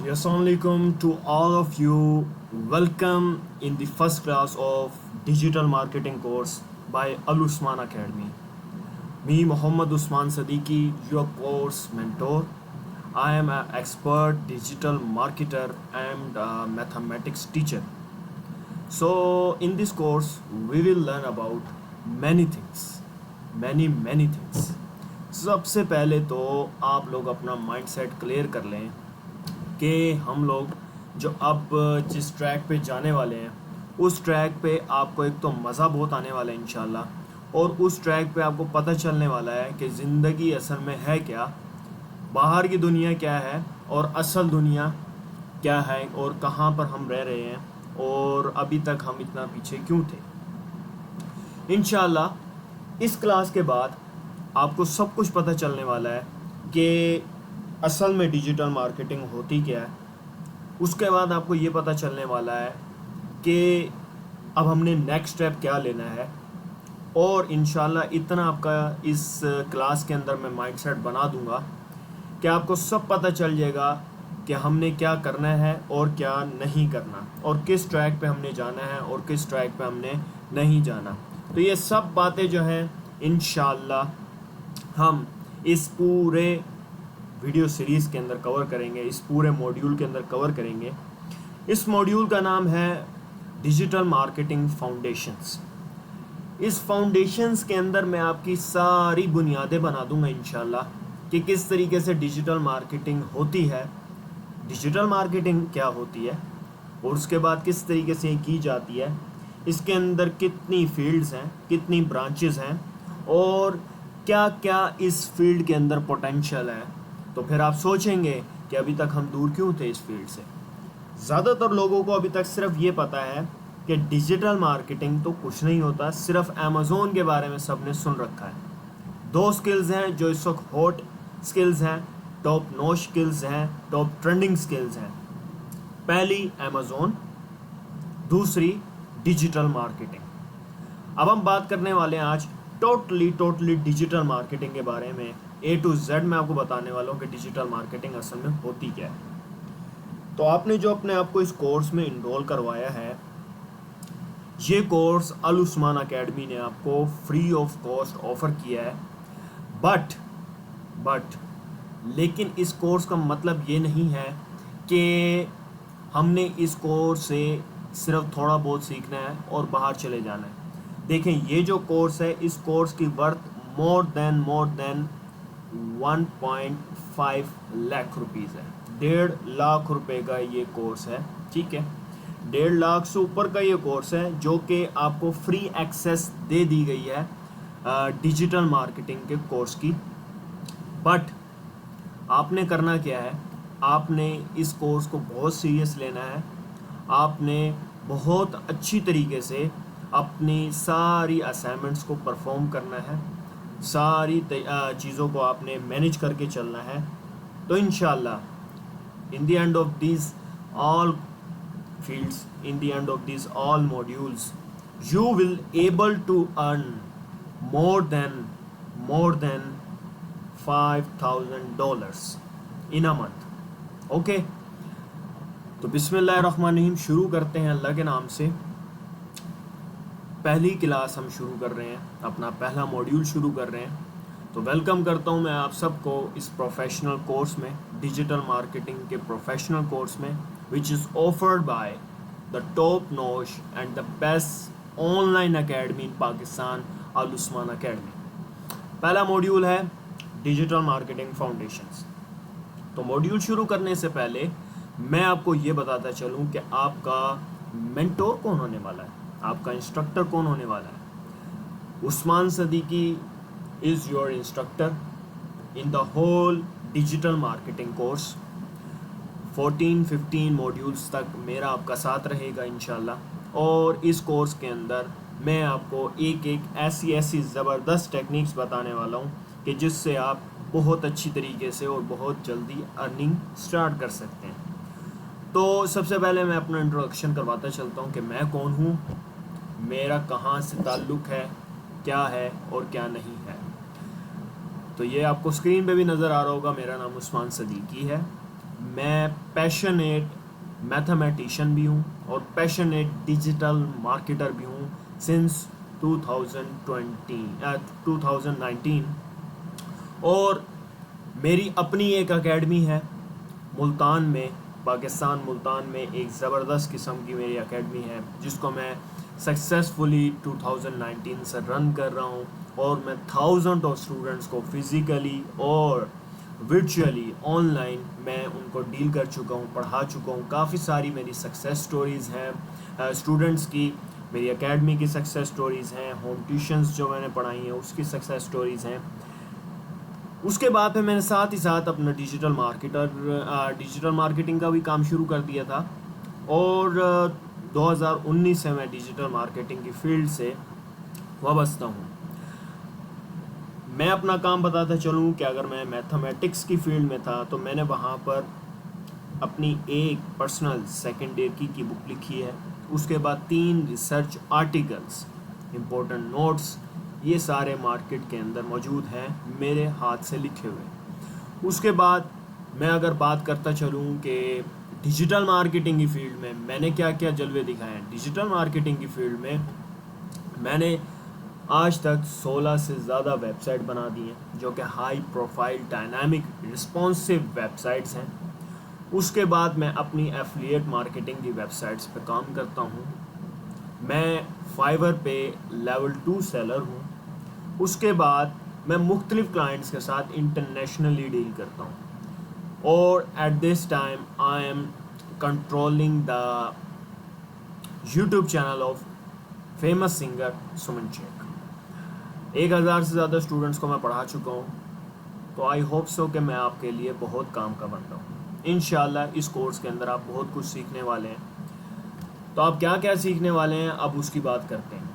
Assalamualaikum to all of you. Welcome in the first class of digital marketing course by Al Usman Academy. Me, Muhammad Usman Siddiqui, your course mentor. I am an expert digital marketer and a mathematics teacher. So, in this course, we will learn about many things, many things. सबसे पहले तो आप लोग अपना mind set clear कर लें कि हम लोग जो अब जिस ट्रैक पे जाने वाले हैं उस ट्रैक पे आपको एक तो मज़ा बहुत आने वाला है इंशाल्लाह, और उस ट्रैक पे आपको पता चलने वाला है कि ज़िंदगी असल में है क्या, बाहर की दुनिया क्या है और असल दुनिया क्या है, और कहाँ पर हम रह रहे हैं और अभी तक हम इतना पीछे क्यों थे। इंशाल्लाह इस क्लास के बाद आपको सब कुछ पता चलने वाला है कि असल में डिजिटल मार्केटिंग होती क्या है। उसके बाद आपको ये पता चलने वाला है कि अब हमने नेक्स्ट स्टेप क्या लेना है, और इंशाल्लाह इतना आपका इस क्लास के अंदर मैं माइंडसेट बना दूंगा कि आपको सब पता चल जाएगा कि हमने क्या करना है और क्या नहीं करना, और किस ट्रैक पे हमने जाना है और किस ट्रैक पे हमने नहीं जाना। तो ये सब बातें जो हैं इंशाल्लाह हम इस पूरे वीडियो सीरीज़ के अंदर कवर करेंगे, इस पूरे मॉड्यूल के अंदर कवर करेंगे। इस मॉड्यूल का नाम है डिजिटल मार्केटिंग फाउंडेशंस। इस फाउंडेशंस के अंदर मैं आपकी सारी बुनियादें बना दूंगा इंशाल्लाह कि किस तरीके से डिजिटल मार्केटिंग होती है, डिजिटल मार्केटिंग क्या होती है, और उसके बाद किस तरीके से ये की जाती है, इसके अंदर कितनी फील्ड्स हैं, कितनी ब्रांचेस हैं, और क्या क्या इस फील्ड के अंदर पोटेंशियल है। तो फिर आप सोचेंगे कि अभी तक हम दूर क्यों थे इस फील्ड से। ज़्यादातर लोगों को अभी तक सिर्फ ये पता है कि डिजिटल मार्केटिंग तो कुछ नहीं होता, सिर्फ अमेज़ोन के बारे में सबने सुन रखा है। दो स्किल्स हैं जो इस वक्त हॉट स्किल्स हैं, टॉप नॉच स्किल्स हैं, टॉप ट्रेंडिंग स्किल्स हैं। पहली अमेज़ोन, दूसरी डिजिटल मार्केटिंग। अब हम बात करने वाले हैं आज टोटली डिजिटल मार्केटिंग के बारे में। A to Z मैं आपको बताने वाला हूँ कि डिजिटल मार्केटिंग असल में होती क्या है। तो आपने जो अपने आप को इस कोर्स में इनरोल करवाया है, ये कोर्स अल उस्मान अकेडमी ने आपको फ्री ऑफ कॉस्ट ऑफ़र किया है। बट लेकिन इस कोर्स का मतलब ये नहीं है कि हमने इस कोर्स से सिर्फ थोड़ा बहुत सीखना है और बाहर चले जाना है। देखें, ये जो कोर्स है, इस कोर्स की worth more than 1.5 lakh rupees है। 1.5 लाख रुपए का ये कोर्स है, ठीक है। 1.5 लाख से ऊपर का ये कोर्स है जो कि आपको फ्री एक्सेस दे दी गई है डिजिटल मार्केटिंग के कोर्स की। बट आपने करना क्या है, आपने इस कोर्स को बहुत सीरियस लेना है। आपने बहुत अच्छी तरीके से अपनी सारी असाइनमेंट्स को परफॉर्म करना है, सारी चीज़ों को आपने मैनेज करके चलना है। तो इंशाल्लाह in the end of this all fields, in the end of these all modules, you will able to earn more than $5,000 in a month. Okay, तो बिस्मिल्लाहिर्रहमानिर्रहीम शुरू करते हैं अल्लाह के नाम से। पहली क्लास हम शुरू कर रहे हैं, अपना पहला मॉड्यूल शुरू कर रहे हैं। तो वेलकम करता हूं मैं आप सबको इस प्रोफेशनल कोर्स में, डिजिटल मार्केटिंग के प्रोफेशनल कोर्स में, which is offered by the top notch and the best online academy in Pakistan, Al Usman Academy. पहला मॉड्यूल है डिजिटल मार्केटिंग फाउंडेशंस। तो मॉड्यूल शुरू करने से पहले मैं आपको ये बताता चलूँ कि आपका मेंटोर कौन होने वाला है, आपका इंस्ट्रक्टर कौन होने वाला है। Usman Siddiqui is your instructor in the whole digital marketing course. 14-15 modules तक मेरा आपका साथ रहेगा इंशाल्लाह, और इस कोर्स के अंदर मैं आपको एक एक ऐसी ज़बरदस्त टेक्निक्स बताने वाला हूँ कि जिससे आप बहुत अच्छी तरीके से और बहुत जल्दी अर्निंग स्टार्ट कर सकते हैं। तो सबसे पहले मैं अपना इंट्रोडक्शन करवाता चलता हूँ कि मैं कौन हूँ, मेरा कहाँ से ताल्लुक़ है, क्या है और क्या नहीं है। तो ये आपको स्क्रीन पे भी नज़र आ रहा होगा, मेरा नाम उस्मान सदीकी है। मैं पैशनेट मैथमेटिशियन भी हूँ और पैशनेट डिजिटल मार्केटर भी हूँ सिंस 2019। और मेरी अपनी एक एकेडमी है मुल्तान में, पाकिस्तान मुल्तान में एक ज़बरदस्त किस्म की मेरी एकेडमी है जिसको मैं सक्सेसफुली 2019 से रन कर रहा हूँ। और मैं थाउजेंड ऑफ स्टूडेंट्स को फिज़िकली और वर्चुअली ऑनलाइन मैं उनको डील कर चुका हूँ, पढ़ा चुका हूँ। काफ़ी सारी मेरी सक्सेस स्टोरीज़ हैं स्टूडेंट्स की, मेरी एकेडमी की सक्सेस स्टोरीज़ हैं, होम ट्यूशन्स जो मैंने पढ़ाई हैं उसकी सक्सेस स्टोरीज़ हैं। उसके बाद फिर मैंने साथ ही साथ अपना डिजिटल मार्केटिंग का भी काम शुरू कर दिया था। और 2019 से मैं डिजिटल मार्केटिंग की फील्ड से वाबस्ता हूँ। मैं अपना काम बताता चलूँ कि अगर मैं मैथमेटिक्स की फील्ड में था तो मैंने वहाँ पर अपनी एक पर्सनल सेकेंड ईयर की बुक लिखी है। उसके बाद 3 रिसर्च आर्टिकल्स, इम्पोर्टेंट नोट्स, ये सारे मार्केट के अंदर मौजूद हैं मेरे हाथ से लिखे हुए। उसके बाद मैं अगर बात करता चलूँ कि डिजिटल मार्केटिंग की फील्ड में मैंने क्या क्या जलवे दिखाए हैं। डिजिटल मार्केटिंग की फील्ड में मैंने आज तक 16 से ज़्यादा वेबसाइट बना दी हैं जो कि high profile dynamic responsive websites हैं। उसके बाद मैं अपनी एफिलिएट मार्केटिंग की वेबसाइट्स पे काम करता हूँ। मैं फाइवर पे लेवल 2 सेलर हूँ। उसके बाद मैं मुख्तलिफ क्लाइंट्स के साथ इंटरनेशनली डील करता हूँ। और at this time I am controlling the YouTube channel of famous singer Suman Sheikh. 1000 से ज़्यादा स्टूडेंट्स को मैं पढ़ा चुका हूँ। तो आई होप सो कि मैं आपके लिए बहुत काम का बंदा हूँ। इंशाल्लाह इस कोर्स के अंदर आप बहुत कुछ सीखने वाले हैं। तो आप क्या क्या सीखने वाले हैं अब उसकी बात करते हैं,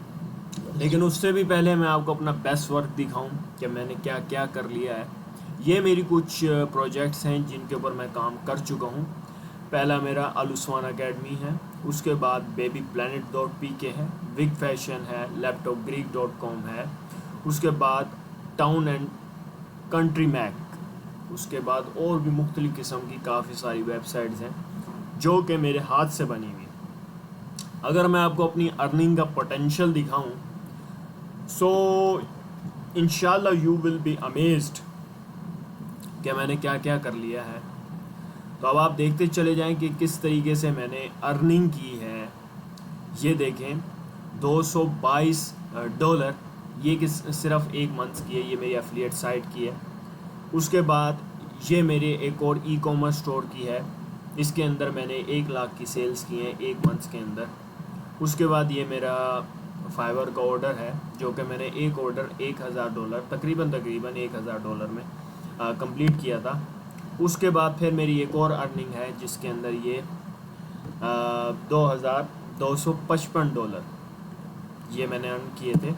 लेकिन उससे भी पहले मैं आपको अपना बेस्ट वर्क दिखाऊं कि मैंने क्या क्या कर लिया है। ये मेरी कुछ प्रोजेक्ट्स हैं जिनके ऊपर मैं काम कर चुका हूँ। पहला मेरा अलुस्वान अकेडमी है, उसके बाद babyplanet.pk है, विग फैशन है, laptopgreek.com है, उसके बाद टाउन एंड कंट्री मैक, उसके बाद और भी मुख्तलिफ़ किस्म की काफ़ी सारी वेबसाइट्स हैं जो कि मेरे हाथ से बनी हुई हैं। अगर मैं आपको अपनी अर्निंग का पोटेंशियल दिखाऊं सो इंशाल्लाह यू विल बी अमेज्ड कि मैंने क्या क्या कर लिया है। तो अब आप देखते चले जाएं कि किस तरीके से मैंने अर्निंग की है। ये देखें $222, ये किस सिर्फ एक मंथ की है, ये मेरी एफिलिएट साइट की है। उसके बाद ये मेरे एक और ई कॉमर्स स्टोर की है, इसके अंदर मैंने 1 लाख की सेल्स की हैं एक मंथ के अंदर। उसके बाद ये मेरा फाइवर का ऑर्डर है जो कि मैंने एक ऑर्डर $1000 तकरीबन $1000 में कंप्लीट किया था। उसके बाद फिर मेरी एक और अर्निंग है जिसके अंदर ये $2255 ये मैंने अर्न किए थे।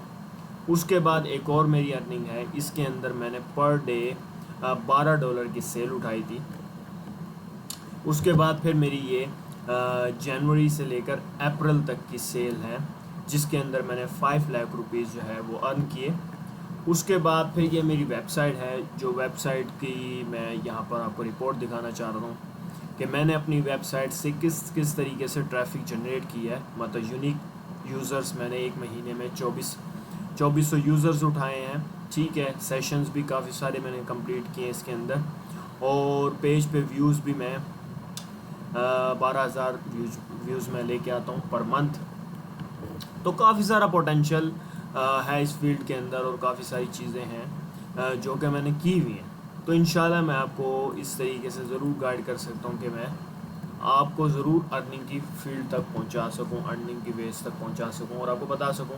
उसके बाद एक और मेरी अर्निंग है, इसके अंदर मैंने पर डे $12 की सेल उठाई थी। उसके बाद फिर मेरी ये जनवरी से लेकर अप्रैल तक की सेल है जिसके अंदर मैंने 5 लाख रुपीज़ जो है वो अर्न किए। उसके बाद फिर ये मेरी वेबसाइट है, जो वेबसाइट की मैं यहाँ पर आपको रिपोर्ट दिखाना चाह रहा हूँ कि मैंने अपनी वेबसाइट से किस किस तरीके से ट्रैफिक जनरेट किया है। मतलब यूनिक यूज़र्स मैंने एक महीने में 2400 यूज़र्स उठाए हैं, ठीक है। सेशंस भी काफ़ी सारे मैंने कंप्लीट किए इसके अंदर। और पेज पे व्यूज़ भी मैं 12,000 व्यूज़ मैं लेके आता हूँ पर मंथ। तो काफ़ी सारा पोटेंशियल है इस फील्ड के अंदर और काफ़ी सारी चीज़ें हैं जो कि मैंने की हुई हैं। तो इंशाल्लाह मैं आपको इस तरीके से ज़रूर गाइड कर सकता हूँ कि मैं आपको ज़रूर अर्निंग की फील्ड तक पहुँचा सकूँ, अर्निंग की बेस तक पहुँचा सकूँ और आपको बता सकूँ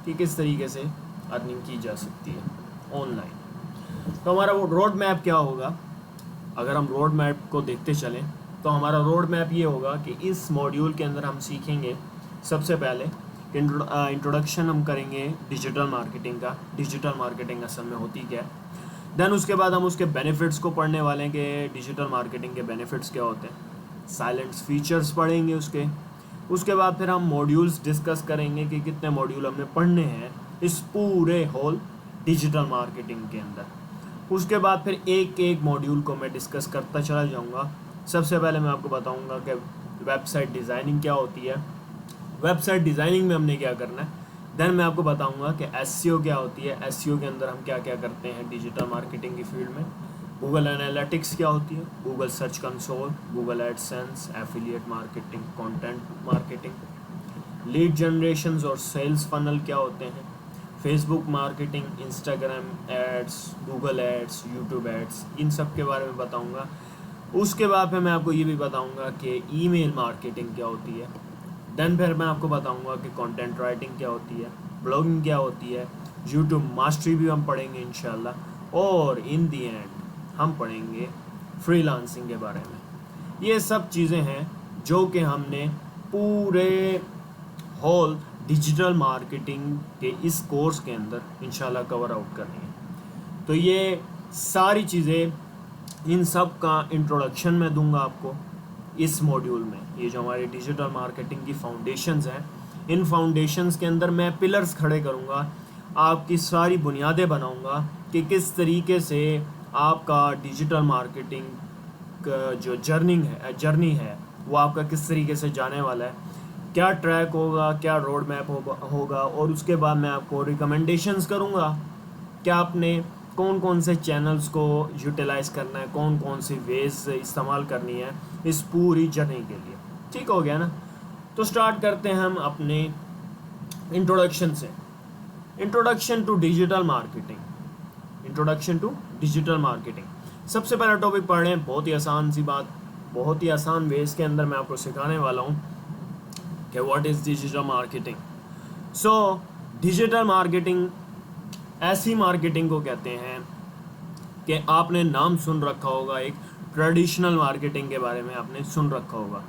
कि किस तरीके से अर्निंग की जा सकती है ऑनलाइन। तो हमारा वो रोड मैप क्या होगा, अगर हम रोड मैप को देखते चलें तो हमारा रोड मैप ये होगा कि इस मॉड्यूल के अंदर हम सीखेंगे सबसे पहले इंट्रोडक्शन हम करेंगे डिजिटल मार्केटिंग का, डिजिटल मार्केटिंग असल में होती क्या है। देन उसके बाद हम उसके बेनिफिट्स को पढ़ने वाले हैं कि डिजिटल मार्केटिंग के बेनिफिट्स क्या होते हैं, साइलेंट फीचर्स पढ़ेंगे उसके बाद फिर हम मॉड्यूल्स डिस्कस करेंगे कि कितने मॉड्यूल हमें पढ़ने हैं इस पूरे होल डिजिटल मार्केटिंग के अंदर। उसके बाद फिर एक एक मॉड्यूल को मैं डिस्कस करता चला जाऊँगा सबसे पहले मैं आपको बताऊंगा कि वेबसाइट डिज़ाइनिंग क्या होती है, वेबसाइट डिज़ाइनिंग में हमने क्या करना है। देन मैं आपको बताऊंगा कि एसईओ क्या होती है, एसईओ के अंदर हम क्या क्या करते हैं डिजिटल मार्केटिंग की फील्ड में। गूगल एनालिटिक्स क्या होती है, Google Search Console, Google AdSense, affiliate marketing, content marketing, lead generations और सेल्स फनल क्या होते हैं, Facebook marketing, Instagram ads, Google ads, YouTube ads, इन सब के बारे में बताऊंगा। उसके बाद फिर मैं आपको ये भी बताऊंगा कि ईमेल मार्केटिंग क्या होती है। देन फिर मैं आपको बताऊंगा कि कंटेंट राइटिंग क्या होती है, ब्लॉगिंग क्या होती है, यूट्यूब मास्टरी भी हम पढ़ेंगे इंशाल्लाह, और इन दी एंड हम पढ़ेंगे फ्रीलांसिंग के बारे में। ये सब चीज़ें हैं जो कि हमने पूरे होल डिजिटल मार्केटिंग के इस कोर्स के अंदर इंशाल्लाह कवर आउट करनी है। तो ये सारी चीज़ें, इन सब का इंट्रोडक्शन मैं दूंगा आपको इस मॉड्यूल में। ये जो हमारी डिजिटल मार्केटिंग की फाउंडेशंस हैं, इन फाउंडेशंस के अंदर मैं पिलर्स खड़े करूंगा, आपकी सारी बुनियादें बनाऊंगा कि किस तरीके से आपका डिजिटल मार्केटिंग का जो जर्नी है वो आपका किस तरीके से जाने वाला है, क्या ट्रैक होगा, क्या रोड मैप होगा। और उसके बाद मैं आपको रिकमेंडेशंस करूँगा कि आपने कौन कौन से चैनल्स को यूटिलाइज़ करना है, कौन कौन सी वेज इस्तेमाल करनी है इस पूरी जर्नी के लिए। ठीक हो गया ना। तो स्टार्ट करते हैं हम अपने इंट्रोडक्शन से। Introduction to digital marketing, introduction to digital marketing. सबसे पहला टॉपिक पढ़ रहे हैं, बहुत ही आसान सी बात, बहुत ही आसान वेज के अंदर मैं आपको सिखाने वाला हूँ कि what is digital marketing. So digital marketing ऐसी मार्केटिंग को कहते हैं कि आपने नाम सुन रखा होगा, एक ट्रेडिशनल मार्केटिंग के बारे में आपने सुन रखा होगा।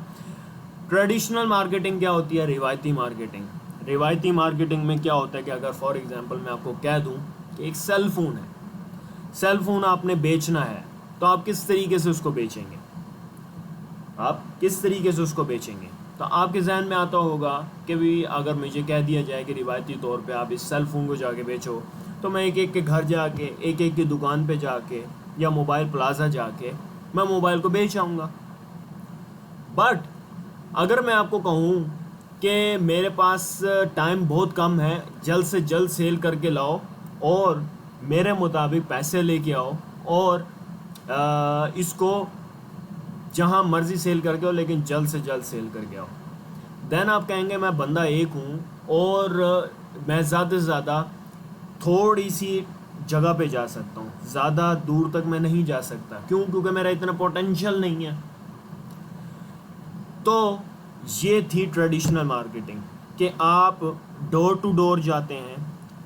ट्रेडिशनल मार्केटिंग क्या होती है, रिवायती मार्केटिंग। रिवायती मार्केटिंग में क्या होता है कि अगर फॉर एग्जांपल मैं आपको कह दूं कि एक सेल फ़ोन है, सेल फ़ोन आपने बेचना है, तो आप किस तरीके से उसको बेचेंगे, आप किस तरीके से उसको बेचेंगे। तो आपके जहन में आता होगा कि भी अगर मुझे कह दिया जाए कि रिवायती तौर पे आप इस सेल फ़ोन को जाके बेचो, तो मैं एक एक के घर जाके, एक एक की दुकान पे जाके या मोबाइल प्लाजा जाके मैं मोबाइल को बेच आऊँगा। बट अगर मैं आपको कहूँ कि मेरे पास टाइम बहुत कम है, जल्द से जल्द सेल करके लाओ और मेरे मुताबिक पैसे लेके आओ और इसको जहाँ मर्ज़ी सेल करके आओ, लेकिन जल्द से जल्द सेल करके आओ। देन आप कहेंगे मैं बंदा एक हूँ और मैं ज़्यादा से ज़्यादा थोड़ी सी जगह पे जा सकता हूँ, ज़्यादा दूर तक मैं नहीं जा सकता। क्यों? क्योंकि मेरा इतना पोटेंशियल नहीं है। तो ये थी ट्रेडिशनल मार्केटिंग कि आप डोर टू डोर जाते हैं,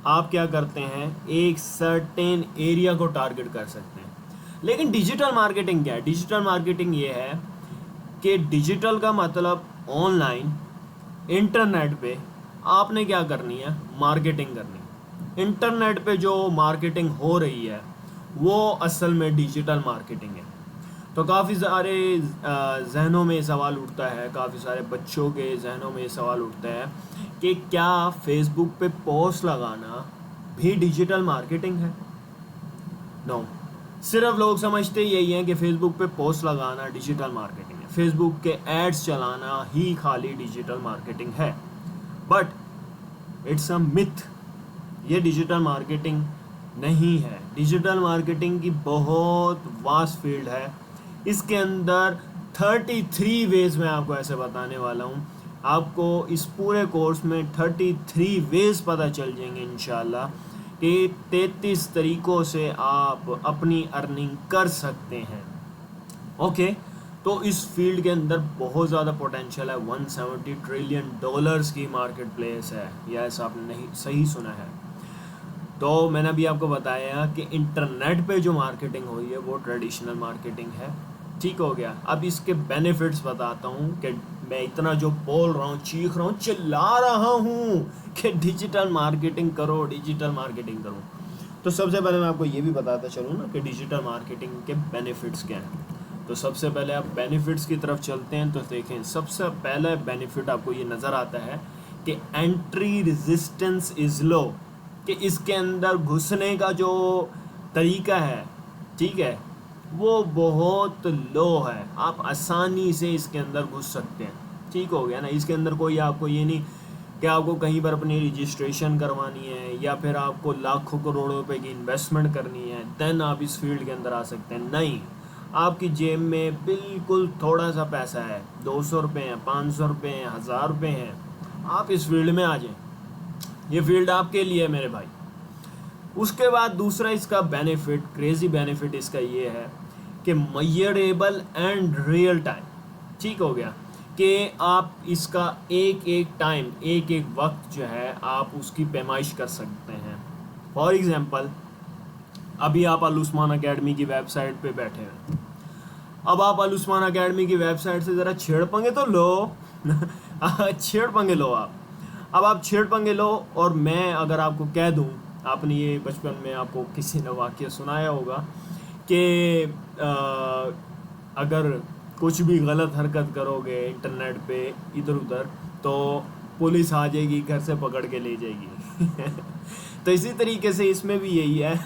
आप क्या करते हैं, एक सर्टेन एरिया को टारगेट कर सकते हैं। लेकिन डिजिटल मार्केटिंग क्या है? डिजिटल मार्केटिंग ये है कि डिजिटल का मतलब ऑनलाइन, इंटरनेट पे आपने क्या करनी है, मार्केटिंग करनी है। इंटरनेट पे जो मार्केटिंग हो रही है वो असल में डिजिटल मार्केटिंग है। तो काफ़ी सारे जहनों में सवाल उठता है, काफ़ी सारे बच्चों के जहनों में सवाल उठता है कि क्या फेसबुक पे पोस्ट लगाना भी डिजिटल मार्केटिंग है? नो, सिर्फ लोग समझते यही हैं कि फेसबुक पे पोस्ट लगाना डिजिटल मार्केटिंग है, फेसबुक के एड्स चलाना ही खाली डिजिटल मार्केटिंग है। बट इट्स अ मिथ, ये डिजिटल मार्केटिंग नहीं है। डिजिटल मार्केटिंग की बहुत वास्ट फील्ड है, इसके अंदर 33 वेज मैं आपको ऐसे बताने वाला हूँ। आपको इस पूरे कोर्स में 33 वेज पता चल जाएंगे इंशाल्लाह कि 33 तरीक़ों से आप अपनी अर्निंग कर सकते हैं। ओके, तो इस फील्ड के अंदर बहुत ज़्यादा पोटेंशियल है। 170 ट्रिलियन डॉलर्स की मार्केट प्लेस है, यह ऐसा आपने नहीं सही सुना है। तो मैंने अभी आपको बताया कि इंटरनेट पे जो मार्केटिंग हो रही है वो ट्रेडिशनल मार्केटिंग है। ठीक हो गया। अब इसके बेनिफिट्स बताता हूँ कि मैं इतना जो बोल रहा हूँ, चीख रहा हूँ, चिल्ला रहा हूँ कि डिजिटल मार्केटिंग करो, डिजिटल मार्केटिंग करो। तो सबसे पहले मैं आपको ये भी बताता चलूँ ना कि डिजिटल मार्केटिंग के बेनिफिट्स क्या हैं। तो सबसे पहले आप बेनिफिट्स की तरफ चलते हैं। तो देखें, सबसे पहला बेनिफिट आपको ये नज़र आता है कि एंट्री रेजिस्टेंस इज़ लो, कि इसके अंदर घुसने का जो तरीका है, ठीक है, वो बहुत लो है, आप आसानी से इसके अंदर घुस सकते हैं। ठीक हो गया ना, इसके अंदर कोई आपको ये नहीं कि आपको कहीं पर अपनी रजिस्ट्रेशन करवानी है या फिर आपको लाखों करोड़ों रुपए की इन्वेस्टमेंट करनी है देन आप इस फील्ड के अंदर आ सकते हैं। नहीं, आपकी जेब में बिल्कुल थोड़ा सा पैसा है, 200 रुपये हैं, 500 रुपये हैं, 1000 रुपये हैं, आप इस फील्ड में आ जाएं। ये फील्ड आपके लिए है मेरे भाई। उसके बाद दूसरा इसका बेनिफिट, क्रेजी बेनिफिट इसका ये है कि मयरेबल एंड रियल टाइम। ठीक हो गया कि आप इसका एक एक टाइम, एक एक वक्त जो है आप उसकी पैमाइश कर सकते हैं। फॉर एग्जांपल, अभी आप अल उस्मान अकेडमी की वेबसाइट पे बैठे हैं। अब आप अल उस्मान अकेडमी की वेबसाइट से ज़रा छेड़ पंगे तो लो छेड़ पंगे लो आप। अब आप छेड़ पंगे लो और मैं अगर आपको कह दूं, आपने ये बचपन में आपको किसी ने वाक़या सुनाया होगा कि अगर कुछ भी गलत हरकत करोगे इंटरनेट पे इधर उधर तो पुलिस आ जाएगी, घर से पकड़ के ले जाएगी तो इसी तरीके से इसमें भी यही है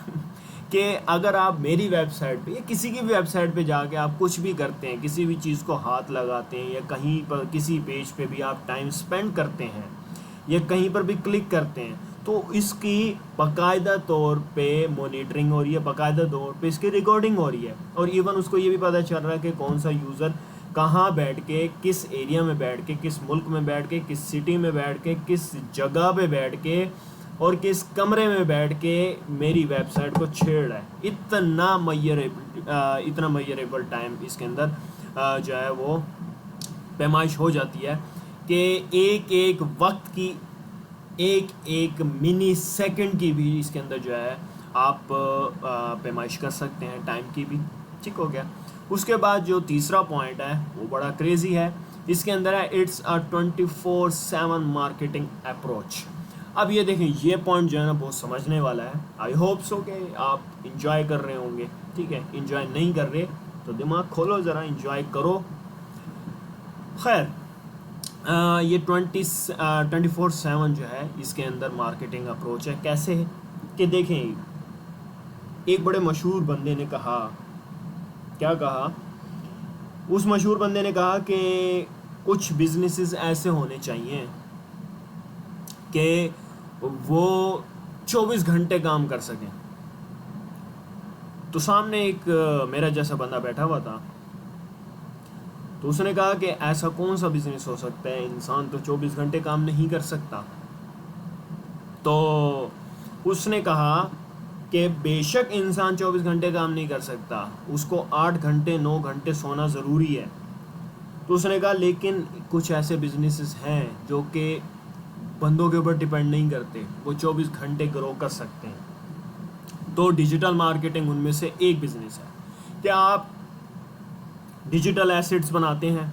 कि अगर आप मेरी वेबसाइट पे या किसी की भी वेबसाइट पे जाके आप कुछ भी करते हैं, किसी भी चीज़ को हाथ लगाते हैं या कहीं पर किसी पेज पे भी आप टाइम स्पेंड करते हैं या कहीं पर भी क्लिक करते हैं, तो इसकी बाकायदा तौर पे मॉनिटरिंग हो रही है, बाकायदा तौर पे इसकी रिकॉर्डिंग हो रही है। और इवन उसको ये भी पता चल रहा है कि कौन सा यूज़र कहाँ बैठ के, किस एरिया में बैठ के, किस मुल्क में बैठ के, किस सिटी में बैठ के, किस जगह पे बैठ के और किस कमरे में बैठ के मेरी वेबसाइट को छेड़ रहा है। इतना मयरेबल टाइम इसके अंदर जो है वो पैमाइश हो जाती है कि एक एक वक्त की, एक एक मिनी सेकंड की भी इसके अंदर जो है आप पैमाइश कर सकते हैं, टाइम की भी। ठीक हो गया। उसके बाद जो तीसरा पॉइंट है वो बड़ा क्रेजी है, इसके अंदर है इट्स अ 24/7 मार्केटिंग अप्रोच। अब ये देखें, ये पॉइंट जो है ना बहुत समझने वाला है। आई होप सो कि आप इंजॉय कर रहे होंगे। ठीक है, इंजॉय नहीं कर रहे तो दिमाग खोलो ज़रा, इंजॉय करो। खैर, ये 24/7 जो है इसके अंदर मार्केटिंग अप्रोच है। कैसे है कि देखें, एक बड़े मशहूर बंदे ने कहा, क्या कहा, उस मशहूर बंदे ने कहा कि कुछ बिजनेसेस ऐसे होने चाहिए कि वो 24 घंटे काम कर सकें। तो सामने एक मेरा जैसा बंदा बैठा हुआ था, तो उसने कहा कि ऐसा कौन सा बिजनेस हो सकता है, इंसान तो 24 घंटे काम नहीं कर सकता। तो उसने कहा कि बेशक इंसान 24 घंटे काम नहीं कर सकता, उसको 8 घंटे 9 घंटे सोना ज़रूरी है। तो उसने कहा लेकिन कुछ ऐसे बिजनेसेस हैं जो कि बंदों के ऊपर डिपेंड नहीं करते, वो 24 घंटे ग्रो कर सकते हैं। तो डिजिटल मार्केटिंग उनमें से एक बिजनेस है। क्या आप डिजिटल एसेट्स बनाते हैं,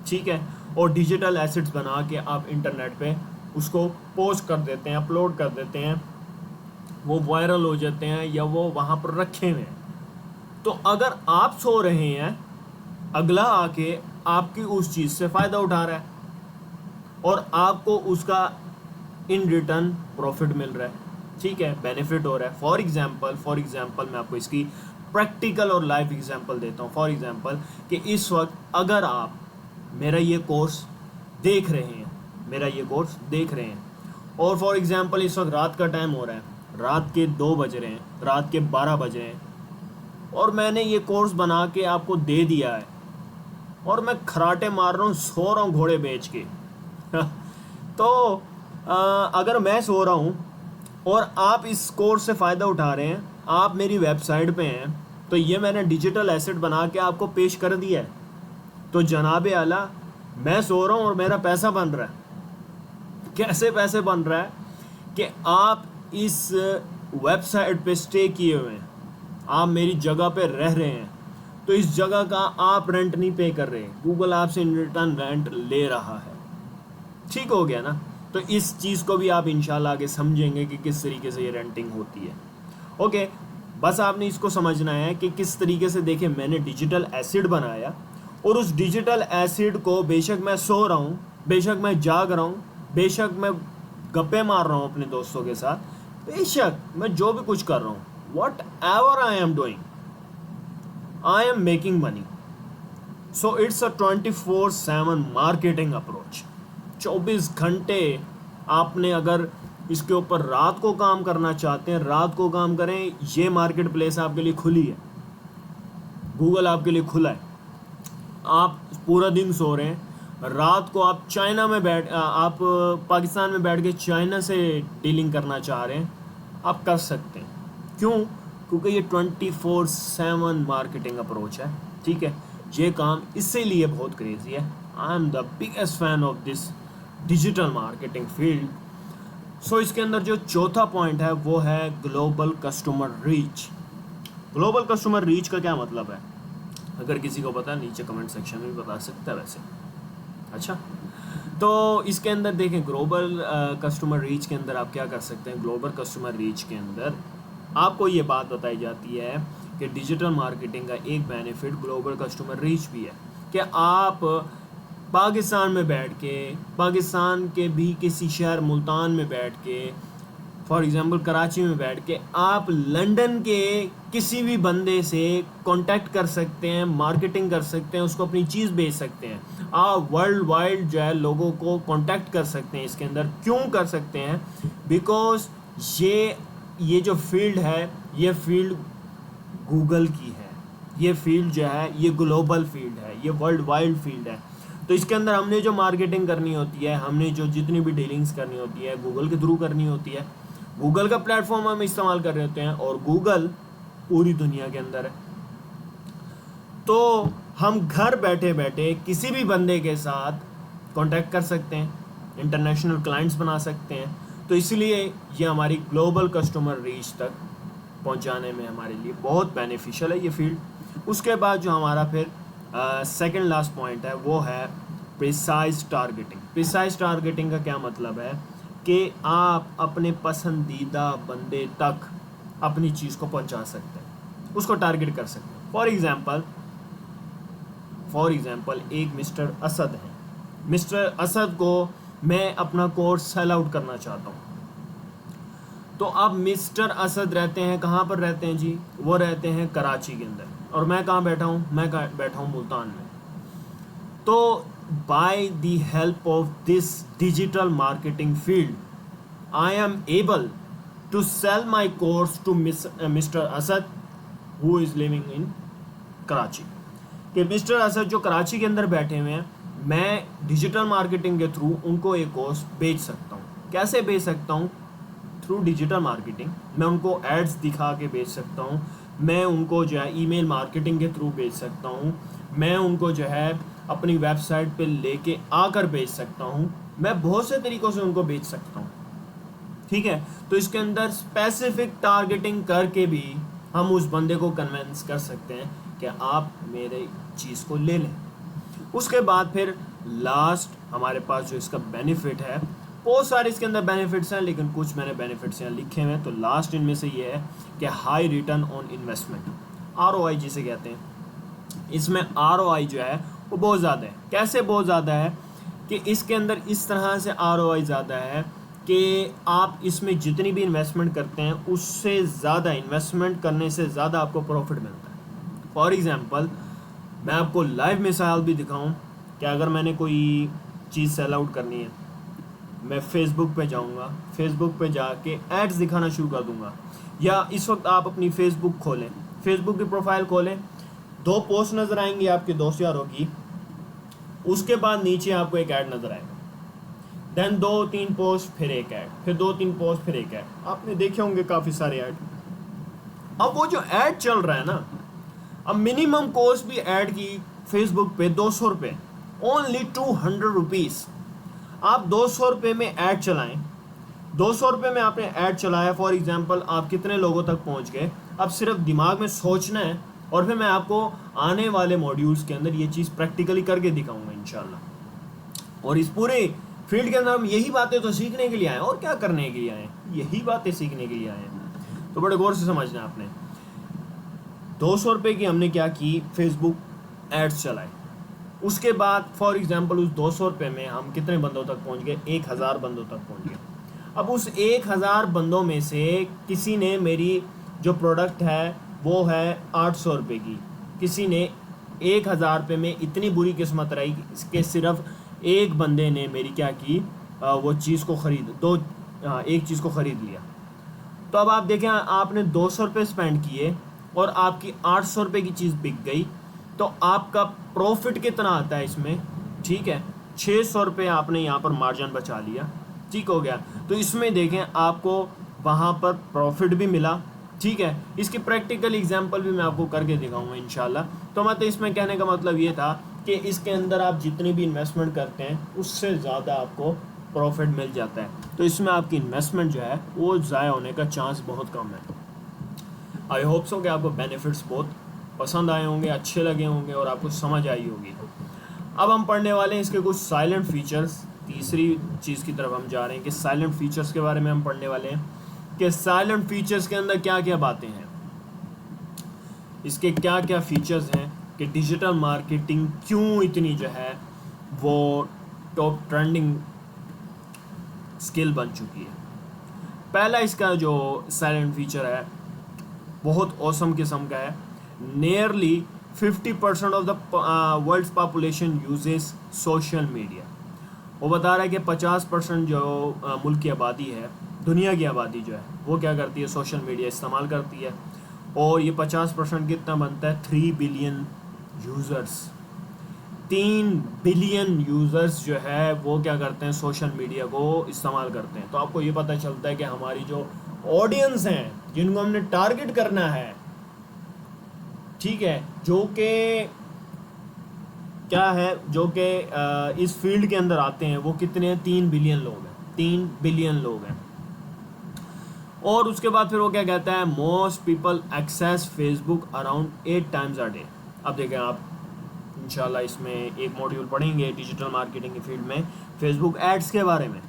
ठीक है, और डिजिटल एसेट्स बना के आप इंटरनेट पे उसको पोस्ट कर देते हैं, अपलोड कर देते हैं, वो वायरल हो जाते हैं या वो वहाँ पर रखे हुए हैं। तो अगर आप सो रहे हैं, अगला आके आपकी उस चीज़ से फ़ायदा उठा रहा है और आपको उसका इन रिटर्न प्रॉफिट मिल रहा है, ठीक है, बेनिफिट हो रहा है। फॉर एग्जांपल मैं आपको इसकी प्रैक्टिकल और लाइव एग्जांपल देता हूँ। फॉर एग्जांपल कि इस वक्त अगर आप मेरा ये कोर्स देख रहे हैं और फॉर एग्जांपल इस वक्त रात का टाइम हो रहा है, रात के 2 बज रहे हैं, रात के 12 बज रहे हैं, और मैंने ये कोर्स बना के आपको दे दिया है और मैं खराटे मार रहा हूँ, सो रहा हूँ घोड़े बेच के तो अगर मैं सो रहा हूँ और आप इस कोर्स से फ़ायदा उठा रहे हैं, आप मेरी वेबसाइट पे हैं, तो ये मैंने डिजिटल एसेट बना के आपको पेश कर दिया है। तो जनाबे आला, मैं सो रहा हूँ और मेरा पैसा बन रहा है। कैसे पैसे बन रहा है कि आप इस वेबसाइट पे स्टे किए हुए हैं, आप मेरी जगह पे रह रहे हैं, तो इस जगह का आप रेंट नहीं पे कर रहे, गूगल आपसे इन रिटर्न रेंट ले रहा है। ठीक हो गया ना। तो इस चीज़ को भी आप इंशाल्लाह आगे समझेंगे कि किस तरीके से ये रेंटिंग होती है। ओके, बस आपने इसको समझना है कि किस तरीके से, देखिए मैंने डिजिटल एसिड बनाया और उस डिजिटल एसिड को बेशक मैं सो रहा हूँ, बेशक मैं जाग रहा हूँ, बेशक मैं गप्पे मार रहा हूँ अपने दोस्तों के साथ, बेशक मैं जो भी कुछ कर रहा हूँ, what ever I am doing, I am making money. So it's a 24/7 marketing approach. 24 घंटे आपने अगर इसके ऊपर रात को काम करना चाहते हैं, रात को काम करें। ये मार्केट प्लेस आपके लिए खुली है, गूगल आपके लिए खुला है। आप पूरा दिन सो रहे हैं, रात को आप चाइना में आप पाकिस्तान में बैठ के चाइना से डीलिंग करना चाह रहे हैं, आप कर सकते हैं। क्यों? क्योंकि ये 24/7 मार्केटिंग अप्रोच है। ठीक है, ये काम इसीलिए बहुत क्रेजी है। I am the biggest fan of this digital marketing field. So इसके अंदर जो चौथा पॉइंट है वो है global customer reach. Global customer reach का क्या मतलब है? अगर किसी को पता है नीचे कमेंट सेक्शन में बता सकता है वैसे। अच्छा, तो इसके अंदर देखें, ग्लोबल कस्टमर रीच के अंदर आप क्या कर सकते हैं। ग्लोबल कस्टमर रीच के अंदर आपको ये बात बताई जाती है कि डिजिटल मार्केटिंग का एक बेनिफिट ग्लोबल कस्टमर रीच भी है कि आप पाकिस्तान में बैठ के, पाकिस्तान के भी किसी शहर मुल्तान में बैठ के, फॉर एग्जांपल कराची में बैठ के आप लंदन के किसी भी बंदे से कांटेक्ट कर सकते हैं, मार्केटिंग कर सकते हैं, उसको अपनी चीज़ बेच सकते हैं। आप वर्ल्ड वाइड जो है लोगों को कांटेक्ट कर सकते हैं इसके अंदर। क्यों कर सकते हैं? बिकॉज ये जो फील्ड है, ये फील्ड गूगल की है। ये फील्ड जो है ये ग्लोबल फील्ड है, ये वर्ल्ड वाइड फील्ड है। तो इसके अंदर हमने जो मार्केटिंग करनी होती है, हमने जो जितनी भी डीलिंग्स करनी होती है गूगल के थ्रू करनी होती है। गूगल का प्लेटफॉर्म हम इस्तेमाल कर रहे होते हैं और गूगल पूरी दुनिया के अंदर है। तो हम घर बैठे बैठे किसी भी बंदे के साथ कांटेक्ट कर सकते हैं, इंटरनेशनल क्लाइंट्स बना सकते हैं। तो इसलिए ये हमारी ग्लोबल कस्टमर रीच तक पहुंचाने में हमारे लिए बहुत बेनिफिशियल है ये फील्ड। उसके बाद जो हमारा फिर सेकंड लास्ट पॉइंट है वो है प्रिसाइज टारगेटिंग। प्रिसाइज टारगेटिंग का क्या मतलब है कि आप अपने पसंदीदा बंदे तक अपनी चीज़ को पहुंचा सकते हैं, उसको टारगेट कर सकते हैं। फॉर एग्जांपल एक मिस्टर असद हैं। मिस्टर असद को मैं अपना कोर्स सेल आउट करना चाहता हूँ। तो अब मिस्टर असद रहते हैं, कहाँ पर रहते हैं जी? वो रहते हैं कराची के अंदर, और मैं कहाँ बैठा हूँ? मैं बैठा हूँ मुल्तान में। तो by the help of this digital marketing field I am able to sell my course to mister Asad who is living in Karachi. कि मिस्टर असद जो कराची के अंदर बैठे हुए हैं, मैं डिजिटल मार्केटिंग के थ्रू उनको एक कोर्स बेच सकता हूँ। कैसे बेच सकता हूँ? Through digital marketing. मैं उनको एड्स दिखा के बेच सकता हूँ, मैं उनको जो है ईमेल मार्केटिंग के थ्रू बेच सकता हूँ, मैं उनको जो है अपनी वेबसाइट पे लेके आकर बेच सकता हूँ। मैं बहुत से तरीक़ों से उनको बेच सकता हूँ। ठीक है, तो इसके अंदर स्पेसिफिक टारगेटिंग करके भी हम उस बंदे को कन्विंस कर सकते हैं कि आप मेरे चीज़ को ले लें। उसके बाद फिर लास्ट हमारे पास जो इसका बेनिफिट है, बहुत सारे इसके अंदर बेनिफिट्स हैं, लेकिन कुछ मैंने बेनिफिट्स यहाँ लिखे हुए हैं। तो लास्ट इनमें से ये है कि high return on investment, ROI जिसे कहते हैं। इसमें ROI जो है वो बहुत ज़्यादा है। कैसे बहुत ज़्यादा है? कि इसके अंदर इस तरह से ROI ज़्यादा है कि आप इसमें जितनी भी इन्वेस्टमेंट करते हैं उससे ज़्यादा, इन्वेस्टमेंट करने से ज़्यादा आपको प्रॉफिट मिलता है। फॉर एग्ज़ाम्पल मैं आपको लाइव मिसाल भी दिखाऊं कि अगर मैंने कोई चीज़ सेल आउट करनी है, मैं फेसबुक पे जाऊंगा, फेसबुक पे जाके एड्स दिखाना शुरू कर दूंगा। या इस वक्त आप अपनी फेसबुक खोलें, फेसबुक की प्रोफाइल खोलें, 2 पोस्ट नज़र आएंगी आपके दोस्त यारों की, उसके बाद नीचे आपको एक ऐड नज़र आएगा, देन 2-3 पोस्ट, फिर एक ऐड, फिर 2-3 पोस्ट, फिर एक ऐड। आपने देखे होंगे काफ़ी सारे ऐड। अब वो जो ऐड चल रहा है ना, अब मिनिमम कॉस्ट भी ऐड की फेसबुक पे 200 रुपये, ओनली 200 रुपीज़। आप 200 रुपये में ऐड चलाएं, 200 रुपये में आपने ऐड चलाया, फॉर एग्जांपल आप कितने लोगों तक पहुंच गए। अब सिर्फ दिमाग में सोचना है और फिर मैं आपको आने वाले मॉड्यूल्स के अंदर ये चीज़ प्रैक्टिकली करके दिखाऊंगा इंशाल्लाह। और इस पूरे फील्ड के अंदर हम यही बातें तो सीखने के लिए आए, और क्या करने के लिए आए? यही बातें सीखने के लिए आए हैं। तो बड़े गौर से समझना आपने। 200 रुपये की हमने क्या की, फेसबुक एड्स चलाए। उसके बाद फॉर एग्जांपल उस 200 रुपये में हम कितने बंदों तक पहुंच गए? 1000 बंदों तक पहुंच गए। अब उस 1000 बंदों में से किसी ने मेरी जो प्रोडक्ट है वो है 800 रुपये की, किसी ने 1,000 रुपये में इतनी बुरी किस्मत रही कि सिर्फ एक बंदे ने मेरी क्या की, वो चीज़ को एक चीज़ को ख़रीद लिया। तो अब आप देखें, आपने 200 रुपये स्पेंड किए और आपकी 800 रुपये की चीज़ बिक गई, तो आपका प्रॉफिट कितना आता है इसमें? ठीक है, 600 रुपये आपने यहाँ पर मार्जिन बचा लिया। ठीक हो गया। तो इसमें देखें आपको वहाँ पर प्रॉफिट भी मिला। ठीक है, इसकी प्रैक्टिकल एग्जांपल भी मैं आपको करके दिखाऊंगा इंशाल्लाह। तो मतलब इसमें कहने का मतलब ये था कि इसके अंदर आप जितनी भी इन्वेस्टमेंट करते हैं उससे ज़्यादा आपको प्रॉफिट मिल जाता है। तो इसमें आपकी इन्वेस्टमेंट जो है वो ज़ाया होने का चांस बहुत कम है। आई होप सो कि आपको बेनिफिट्स बहुत पसंद आए होंगे, अच्छे लगे होंगे और आपको समझ आई होगी। अब हम पढ़ने वाले हैं इसके कुछ साइलेंट फीचर्स। तीसरी चीज़ की तरफ हम जा रहे हैं कि साइलेंट फीचर्स के बारे में हम पढ़ने वाले हैं कि साइलेंट फीचर्स के अंदर क्या क्या बातें हैं, इसके क्या क्या फीचर्स हैं, कि डिजिटल मार्केटिंग क्यों इतनी जो है वो टॉप ट्रेंडिंग स्किल बन चुकी है। पहला इसका जो साइलेंट फीचर है बहुत औसम किस्म का है। Nearly 50% of the world's population uses social media. वो बता रहा है कि 50% जो मुल्क की आबादी है, दुनिया की आबादी जो है वो क्या करती है, सोशल मीडिया इस्तेमाल करती है। और ये 50% कितना बनता है? 3 बिलियन यूज़र्स। 3 बिलियन यूज़र्स जो है वो क्या करते हैं, सोशल मीडिया को इस्तेमाल करते हैं। तो आपको ये पता चलता है कि हमारी जो ऑडियंस हैं जिनको हमने टारगेट करना है, ठीक है, जो कि क्या है, जो कि इस फील्ड के अंदर आते हैं, वो कितने हैं? 3 बिलियन लोग हैं। 3 बिलियन लोग हैं। और उसके बाद फिर वो क्या कहता है, most people access Facebook around 8 times a day. अब देखें आप इंशाल्लाह इसमें एक मॉड्यूल पढ़ेंगे डिजिटल मार्केटिंग की फील्ड में फेसबुक एड्स के बारे में।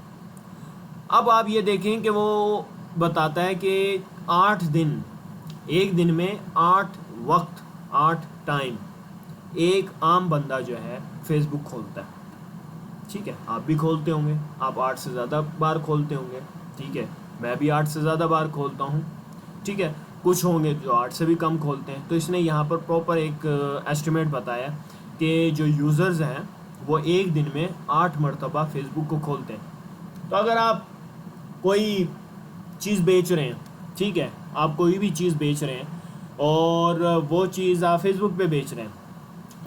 अब आप ये देखें कि वो बताता है कि 8 दिन, एक दिन में 8 वक्त, 8 टाइम एक आम बंदा जो है फेसबुक खोलता है। ठीक है, आप भी खोलते होंगे, आप 8 से ज़्यादा बार खोलते होंगे। ठीक है, मैं भी 8 से ज़्यादा बार खोलता हूँ। ठीक है, कुछ होंगे जो 8 से भी कम खोलते हैं। तो इसने यहाँ पर प्रॉपर एक एस्टिमेट बताया कि जो यूज़र्स हैं वो एक दिन में 8 मरतबा फेसबुक को खोलते हैं। तो अगर आप कोई चीज़ बेच रहे हैं, ठीक है, आप कोई भी चीज़ बेच रहे हैं और वो चीज़ आप फेसबुक पे बेच रहे हैं,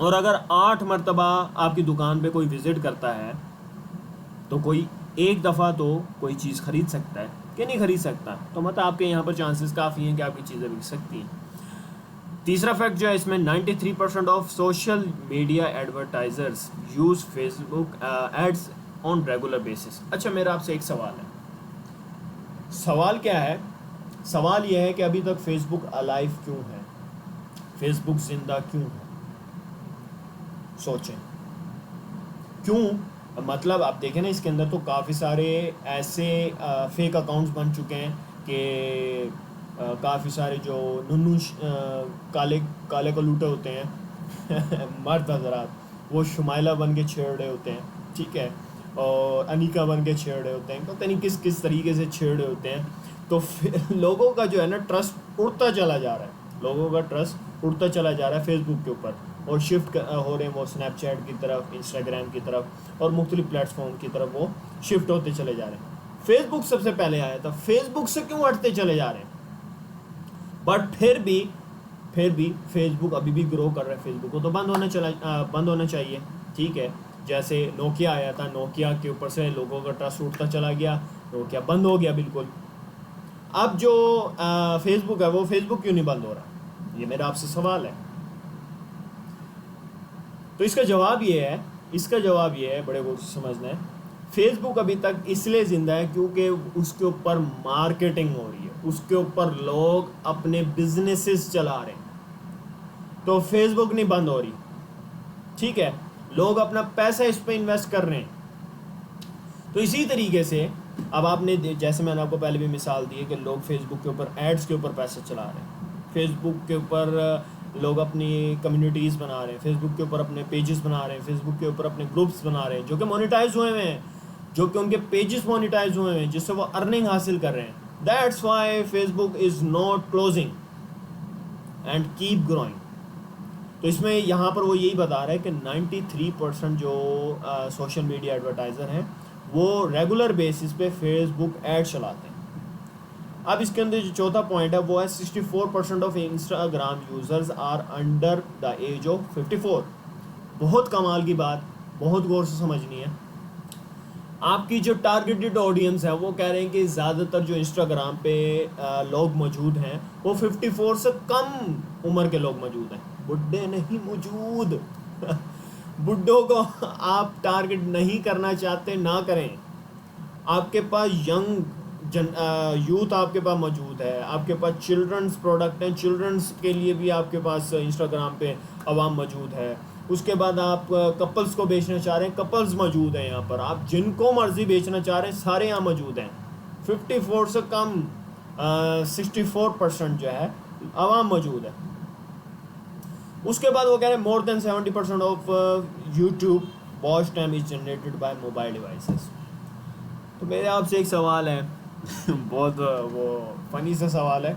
और अगर 8 मरतबा आपकी दुकान पे कोई विज़िट करता है, तो कोई एक दफ़ा तो कोई चीज़ ख़रीद सकता है कि नहीं ख़रीद सकता। तो मतलब आपके यहाँ पर चांसेस काफ़ी हैं कि आपकी चीज़ें बिक सकती हैं। तीसरा फैक्ट जो है इसमें, 93% of social media advertisers use Facebook ads on regular basis. अच्छा, मेरा आपसे एक सवाल है। सवाल क्या है? सवाल यह है कि अभी तक फेसबुक अलाइव क्यों है, फेसबुक जिंदा क्यों है? सोचें क्यों। मतलब आप देखें ना, इसके अंदर तो काफ़ी सारे ऐसे फेक अकाउंट्स बन चुके हैं कि काफ़ी सारे जो नुन्नू काले काले कलूटे होते हैं मर्द हजरात, वो शुमाइला बन के छेड़ रहे होते हैं। ठीक है, और अनीका बन के छेड़ रहे होते हैं, पता नहीं किस किस तरीके से छेड़ रहे होते हैं। तो फिर लोगों का जो है ना ट्रस्ट उड़ता चला जा रहा है, लोगों का ट्रस्ट उड़ता चला जा रहा है फेसबुक के ऊपर, और शिफ्ट हो रहे हैं वो स्नैपचैट की तरफ, इंस्टाग्राम की तरफ और मुख्तलिफ प्लेटफॉर्म की तरफ वो शिफ्ट होते चले जा रहे हैं। फेसबुक सबसे पहले आया था, फेसबुक से क्यों हटते चले जा रहे हैं? बट फिर भी फेसबुक अभी भी ग्रो कर रहा है। फेसबुक को तो बंद होना चाहिए। ठीक है, जैसे नोकिया आया था, नोकिया के ऊपर से लोगों का ट्रस्ट उठता चला गया, नोकिया बंद हो गया बिल्कुल। अब जो फेसबुक है वो फेसबुक क्यों नहीं बंद हो रहा? ये मेरा आपसे सवाल है। तो इसका जवाब ये है, बड़े गौर से समझना है। फेसबुक अभी तक इसलिए ज़िंदा है क्योंकि उसके ऊपर मार्केटिंग हो रही है, उसके ऊपर लोग अपने बिजनेसेस चला रहे हैं। तो फेसबुक नहीं बंद हो रही। ठीक है, लोग अपना पैसा इस पर इन्वेस्ट कर रहे हैं। तो इसी तरीके से अब आपने जैसे मैंने आपको पहले भी मिसाल दी है कि लोग फेसबुक के ऊपर एड्स के ऊपर पैसा चला रहे हैं, फेसबुक के ऊपर लोग अपनी कम्युनिटीज़ बना रहे हैं, फेसबुक के ऊपर अपने पेजेस बना रहे हैं, फेसबुक के ऊपर अपने ग्रुप्स बना रहे हैं जो कि मोनेटाइज हुए हुए हैं, जो कि उनके पेजेस मोनेटाइज हुए हैं, जिससे वो अर्निंग हासिल कर रहे हैं। That's why Facebook is not closing and keep growing. तो इसमें यहाँ पर वो यही बता रहा है कि 93% जो सोशल मीडिया एडवर्टाइज़र हैं वो रेगुलर बेसिस पे फेसबुक ऐड चलाते हैं। अब इसके अंदर जो चौथा पॉइंट है वो है 64% of Instagram users are under the age of 54। बहुत कमाल की बात, बहुत गौर से समझनी है। आपकी जो टारगेटेड ऑडियंस है वो कह रहे हैं कि ज़्यादातर जो इंस्टाग्राम पे लोग मौजूद हैं वो 54 से कम उम्र के लोग मौजूद हैं, बुढ़े नहीं मौजूद। बुढ़ों को आप टारगेट नहीं करना चाहते, ना करें। आपके पास यूथ आपके पास मौजूद है, आपके पास चिल्ड्रंस प्रोडक्ट हैं, चिल्ड्रंस के लिए भी आपके पास इंस्टाग्राम पे आवाम मौजूद है। उसके बाद आप कपल्स को बेचना चाह रहे हैं, कपल्स मौजूद हैं यहाँ पर। आप जिनको मर्जी बेचना चाह रहे हैं सारे यहाँ मौजूद हैं। 54 से कम 64% जो है आवाम मौजूद है। उसके बाद वो कह रहे हैं more than 70% of YouTube watch time is generated by mobile devices. तो मेरे आपसे एक सवाल है बहुत वो फ़नी सा सवाल है,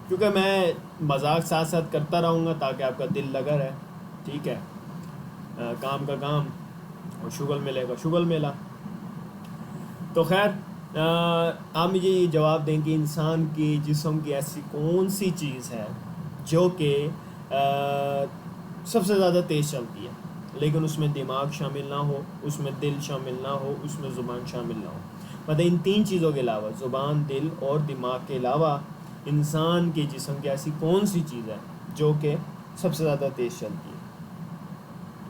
क्योंकि मैं मजाक साथ साथ करता रहूँगा ताकि आपका दिल लगा रहे, ठीक है। काम का काम और शुगल मिलेगा शुगल मिला। तो खैर आप मुझे ये जवाब दें कि इंसान की जिस्म की ऐसी कौन सी चीज़ है जो कि सबसे ज़्यादा तेज़ चलती है, लेकिन उसमें दिमाग शामिल ना हो, उसमें दिल शामिल ना हो, उसमें ज़ुबान शामिल ना हो। मतलब इन तीन चीज़ों के अलावा, ज़ुबान, दिल और दिमाग के अलावा, इंसान के जिस्म की ऐसी कौन सी चीज़ है जो कि सबसे ज़्यादा तेज़ चलती है?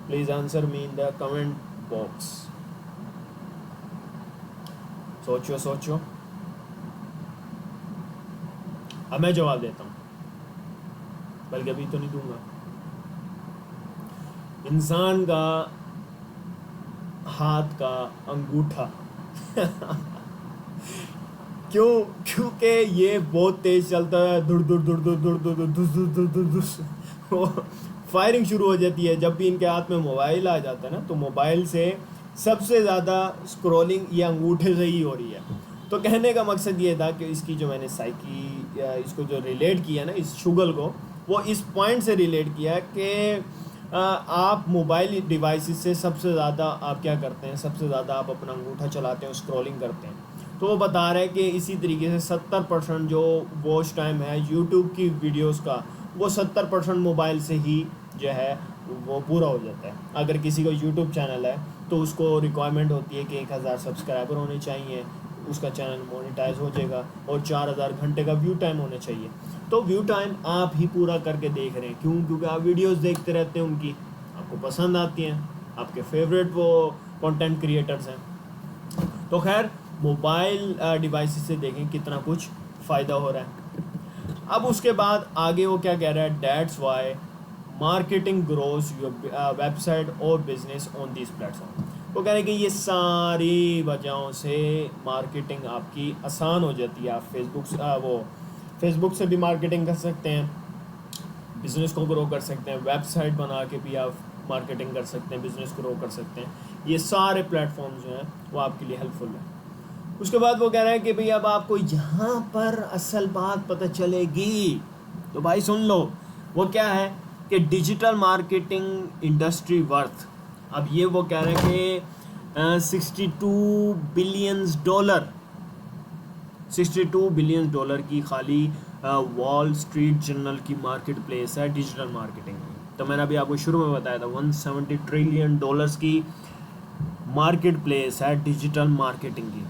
Please answer me in the comment box. सोचो सोचो, अब मैं जवाब देता हूँ, बल्कि अभी तो नहीं दूंगा। इंसान का हाथ का अंगूठा। क्यों? क्योंकि ये बहुत तेज चलता है, दुड़ दुड़ दुड़ दुड़ दुड़ दुड़ दुड़ दुड़ दुड़ दुड़ दुड़ दुड़। फायरिंग शुरू हो जाती है जब भी इनके हाथ में मोबाइल आ जाता है ना, तो मोबाइल से सबसे ज़्यादा स्क्रॉलिंग ये अंगूठे से ही हो रही है। तो कहने का मकसद ये था कि इसकी जो मैंने साइकी या इसको जो रिलेट किया ना, इस शुगल को, वो इस पॉइंट से रिलेट किया कि आप मोबाइल डिवाइसेस से सबसे ज़्यादा आप क्या करते हैं, सबसे ज़्यादा आप अपना अंगूठा चलाते हैं, स्क्रॉलिंग करते हैं। तो वो बता रहे हैं कि इसी तरीके से 70% जो वॉच टाइम है यूट्यूब की वीडियोस का, वो 70% मोबाइल से ही जो है वो पूरा हो जाता है। अगर किसी को यूट्यूब चैनल है तो उसको रिक्वायरमेंट होती है कि 1000 सब्सक्राइबर होने चाहिए, उसका चैनल मोनेटाइज हो जाएगा, और 4000 घंटे का व्यू टाइम होना चाहिए। तो व्यू टाइम आप ही पूरा करके देख रहे हैं, क्यों? क्योंकि आप वीडियोस देखते रहते हैं, उनकी आपको पसंद आती हैं, आपके फेवरेट वो कंटेंट क्रिएटर्स हैं। तो खैर मोबाइल डिवाइसेस से देखें कितना कुछ फ़ायदा हो रहा है। अब उसके बाद आगे वो क्या कह रहा है, that's why marketing grows your website और बिजनेस ऑन दिस प्लेटफॉर्म। वो कह रहे हैं कि ये सारी वजहों से मार्केटिंग आपकी आसान हो जाती है। आप फेसबुक से भी मार्केटिंग कर सकते हैं, बिज़नेस को ग्रो कर सकते हैं, वेबसाइट बना के भी आप मार्केटिंग कर सकते हैं, बिज़नेस ग्रो कर सकते हैं। ये सारे प्लेटफॉर्म्स जो हैं वो आपके लिए हेल्पफुल है। उसके बाद वो कह रहे हैं कि भाई अब आपको यहाँ पर असल बात पता चलेगी, तो भाई सुन लो। वो क्या है कि डिजिटल मार्केटिंग इंडस्ट्री वर्थ, अब ये वो कह रहे हैं कि 62 बिलियन डॉलर की खाली वॉल स्ट्रीट जर्नल की मार्केट प्लेस है डिजिटल मार्केटिंग। तो मैंने अभी आपको शुरू में बताया था 170 ट्रिलियन डॉलर्स की मार्केट प्लेस है डिजिटल मार्केटिंग की।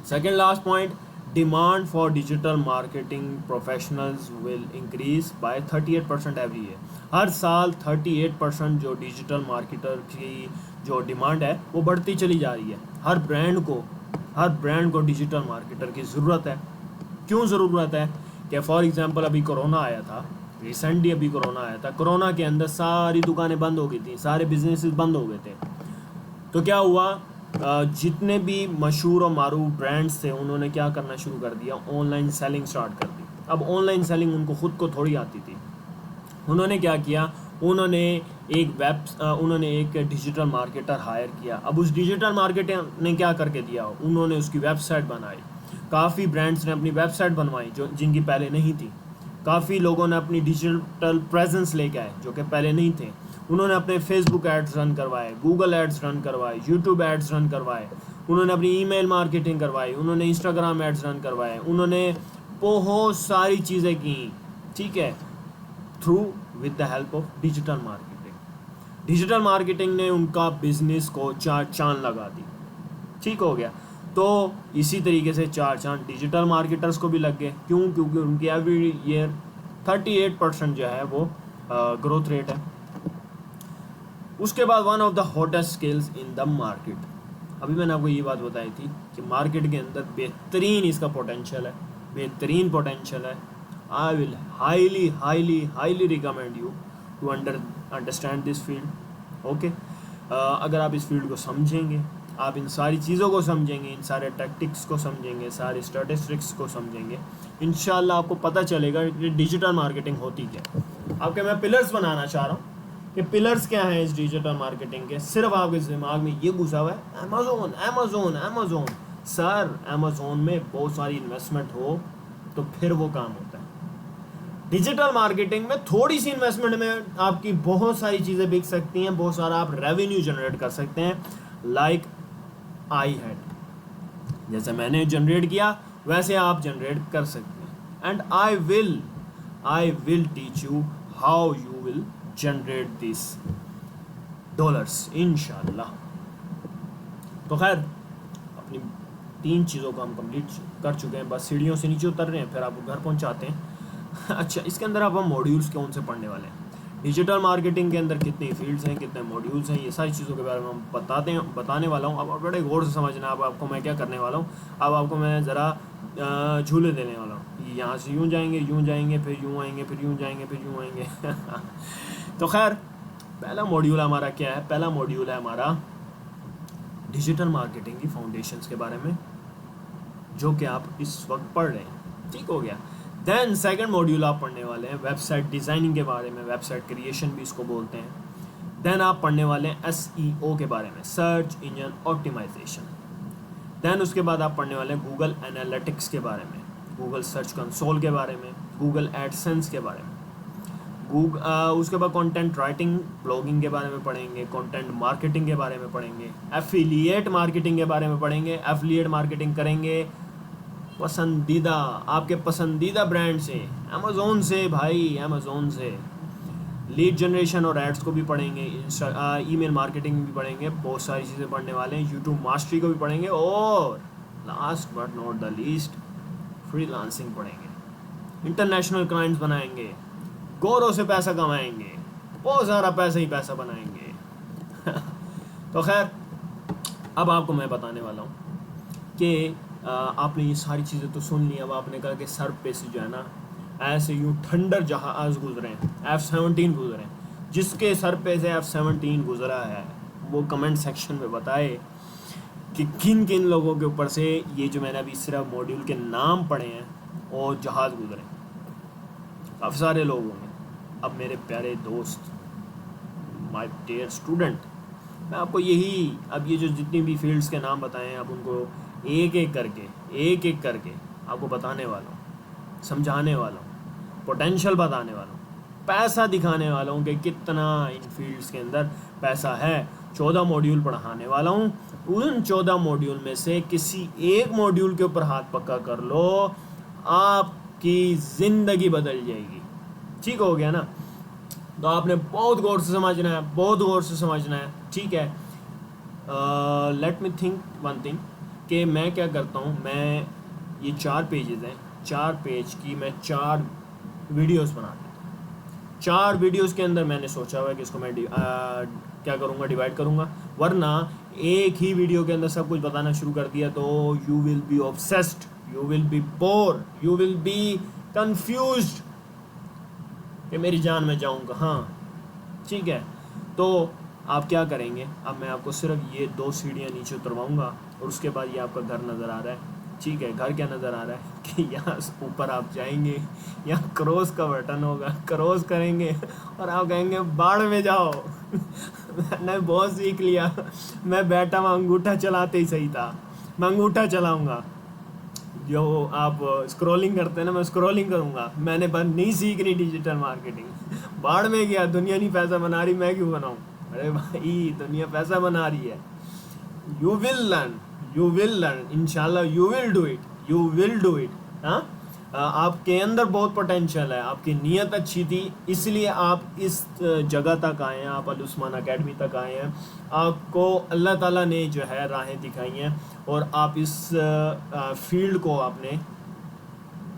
Second last point, demand for digital marketing professionals will increase by 38% every year. हर साल 38% जो डिजिटल मार्केटर की जो डिमांड है वो बढ़ती चली जा रही है। हर ब्रांड को डिजिटल मार्केटर की ज़रूरत है। क्यों ज़रूरत है? कि फॉर एग्जांपल अभी कोरोना आया था, रिसेंटली अभी कोरोना आया था। कोरोना के अंदर सारी दुकानें बंद हो गई थी, सारे बिजनेसेस बंद हो गए थे। तो क्या हुआ, जितने भी मशहूर और मारूफ ब्रांड्स थे उन्होंने क्या करना शुरू कर दिया, ऑनलाइन सेलिंग स्टार्ट कर दी। अब ऑनलाइन सेलिंग उनको खुद को थोड़ी आती थी। उन्होंने क्या किया, उन्होंने एक डिजिटल मार्केटर हायर किया। अब उस डिजिटल मार्केटर ने क्या करके दिया, उन्होंने उसकी वेबसाइट बनाई। काफ़ी ब्रांड्स ने अपनी वेबसाइट बनवाई जो जिनकी पहले नहीं थी। काफ़ी लोगों ने अपनी डिजिटल प्रेजेंस लेके आए जो कि पहले नहीं थे। उन्होंने अपने फेसबुक एड्स रन करवाए, गूगल एड्स रन करवाए, यूट्यूब एड्स रन करवाए, उन्होंने अपनी ईमेल मार्केटिंग करवाई, उन्होंने इंस्टाग्राम एड्स रन करवाए, उन्होंने बहुत सारी चीज़ें की, ठीक है, through with the help of digital marketing. Digital marketing ने उनका बिजनेस को चार चांद लगा दी, ठीक हो गया। तो इसी तरीके से चार चांद डिजिटल मार्केटर्स को भी लग गए। क्यों? क्योंकि उनकी एवरी ईयर 38% जो है वो ग्रोथ रेट है। उसके बाद one of the hottest skills in the market, अभी मैंने आपको ये बात बताई थी कि मार्केट के अंदर बेहतरीन इसका पोटेंशियल है, बेहतरीन पोटेंशियल है। I will highly highly highly recommend you to understand this field. Okay, अगर आप इस फील्ड को समझेंगे, आप इन सारी चीज़ों को समझेंगे, इन सारे टैक्टिक्स को समझेंगे, सारे स्टैटिस्टिक्स को समझेंगे, इंशाल्लाह आपको पता चलेगा कि डिजिटल मार्केटिंग होती क्या है। आपके मैं पिलर्स बनाना चाह रहा हूँ कि पिलर्स क्या हैं इस डिजिटल मार्केटिंग के। सिर्फ आपके दिमाग में ये घुसा हुआ है Amazon Amazon Amazon. Sir, Amazon में बहुत सारी इन्वेस्टमेंट हो तो फिर वो काम होता है। डिजिटल मार्केटिंग में थोड़ी सी इन्वेस्टमेंट में आपकी बहुत सारी चीज़ें बिक सकती हैं, बहुत सारा आप रेवेन्यू जनरेट कर सकते हैं। लाइक आई हैड, जैसे मैंने जनरेट किया वैसे आप जनरेट कर सकते हैं। And I will teach you how you will generate this dollars इंशाल्लाह। तो खैर, अपनी 3 चीज़ों को हम कंप्लीट कर चुके हैं, बस सीढ़ियों से नीचे उतर रहे हैं, फिर आपको घर पहुंचाते हैं। अच्छा, इसके अंदर आप हम मॉड्यूल्स कौन से पढ़ने वाले हैं, डिजिटल मार्केटिंग के अंदर कितनी फील्ड्स हैं, कितने मॉड्यूल्स हैं, ये सारी चीज़ों के बारे में हम बताने वाला हूँ। अब बड़े गौर से समझना। अब आपको मैं क्या करने वाला हूँ, अब आपको मैं ज़रा झूले देने वाला हूँ। यहाँ से यूँ जाएंगे, फिर यूँ आएंगे, फिर यूँ जाएंगे, फिर यूँ आएंगे। तो खैर, पहला मॉड्यूल हमारा क्या है? पहला मॉड्यूल है हमारा डिजिटल मार्केटिंग की फाउंडेशंस के बारे में, जो कि आप इस वक्त पढ़ रहे हैं, ठीक हो गया। देन सेकंड मॉड्यूल आप पढ़ने वाले हैं वेबसाइट डिज़ाइनिंग के बारे में, वेबसाइट क्रिएशन भी इसको बोलते हैं। देन आप पढ़ने वाले हैं SEO के बारे में, सर्च इंजन ऑप्टिमाइजेशन। देन उसके बाद आप पढ़ने वाले हैं गूगल एनालिटिक्स के बारे में, गूगल सर्च कंसोल के बारे में, गूगल एडसेंस के बारे में। उसके बाद कंटेंट राइटिंग, ब्लॉगिंग के बारे में पढ़ेंगे, कंटेंट मार्केटिंग के बारे में पढ़ेंगे, एफिलिएट मार्केटिंग के बारे में पढ़ेंगे। एफिलिएट मार्केटिंग करेंगे पसंदीदा, आपके पसंदीदा ब्रांड से, अमेज़ोन से भाई, अमेज़ोन से। लीड जनरेशन और एड्स को भी पढ़ेंगे, ईमेल मार्केटिंग भी पढ़ेंगे, बहुत सारी चीज़ें पढ़ने वाले हैं। यूट्यूब मास्टरी को भी पढ़ेंगे, और last but not the least freelancing पढ़ेंगे। इंटरनेशनल क्लाइंट्स बनाएंगे, गौरों से पैसा कमाएंगे, बहुत सारा पैसा ही पैसा बनाएंगे। तो खैर, अब आपको मैं बताने वाला हूँ कि आपने ये सारी चीज़ें तो सुन ली। अब आपने कहा कि सर पे से जो है ना, ऐसे यूँ थंडर जहाज़ गुजरे हैं, F-17 गुजरे हैं। जिसके सर पे से F-17 गुजरा है वो कमेंट सेक्शन में बताए कि किन किन लोगों के ऊपर से ये जो मैंने अभी सिर्फ मॉड्यूल के नाम पढ़े हैं और जहाज़ गुजरे। काफ़ी सारे लोग होंगे। अब मेरे प्यारे दोस्त, माय डियर स्टूडेंट, मैं आपको यही, अब ये जो जितनी भी फील्ड्स के नाम बताए हैं, अब उनको एक एक करके आपको बताने वाला हूँ, समझाने वाला हूँ, पोटेंशियल बताने वाला हूँ, पैसा दिखाने वाला हूँ कि कितना इन फील्ड्स के अंदर पैसा है। 14 मॉड्यूल पढ़ाने वाला हूँ। उन 14 मॉड्यूल में से किसी एक मॉड्यूल के ऊपर हाथ पक्का कर लो, आपकी ज़िंदगी बदल जाएगी, ठीक हो गया ना। तो आपने बहुत गौर से समझना है, बहुत गौर से समझना है, ठीक है। Let me think one thing, कि मैं क्या करता हूँ, मैं ये 4 पेजेस हैं, 4 पेज की मैं 4 वीडियोस बना देता हूँ। 4 वीडियोस के अंदर मैंने सोचा हुआ है कि इसको मैं क्या करूँगा, डिवाइड करूँगा, वरना एक ही वीडियो के अंदर सब कुछ बताना शुरू कर दिया तो you will be obsessed, you will be bore, you will be confused कि मेरी जान में जाऊँ कहाँ, ठीक है। तो आप क्या करेंगे, अब मैं आपको सिर्फ ये 2 सीढ़ियाँ नीचे उतरवाऊँगा और उसके बाद ये आपका घर नज़र आ रहा है, ठीक है। घर क्या नज़र आ रहा है कि यहाँ ऊपर आप जाएंगे, यहाँ क्रॉस का बटन होगा, क्रॉस करेंगे और आप कहेंगे बाढ़ में जाओ। मैंने बहुत सीख लिया, मैं बैठा हुआ अंगूठा चलाते ही सही था, मैं अंगूठा चलाऊँगा। जो आप स्क्रॉलिंग करते हैं ना, मैं स्क्रॉलिंग करूँगा, मैंने बस नहीं सीखनी डिजिटल मार्केटिंग। बाढ़ में गया, दुनिया नहीं पैसा बना रही, मैं क्यों बनाऊँ? अरे भाई दुनिया पैसा बना रही है। You will learn, you will learn, इंशाल्लाह you will do it, you will do it. हाँ, आपके अंदर बहुत पोटेंशियल है, आपकी नीयत अच्छी थी, इसलिए आप इस जगह तक आए हैं, आप अल उस्मान अकेडमी तक आए हैं। आपको अल्लाह ताला ने जो है राहें दिखाई हैं और आप इस फील्ड को आपने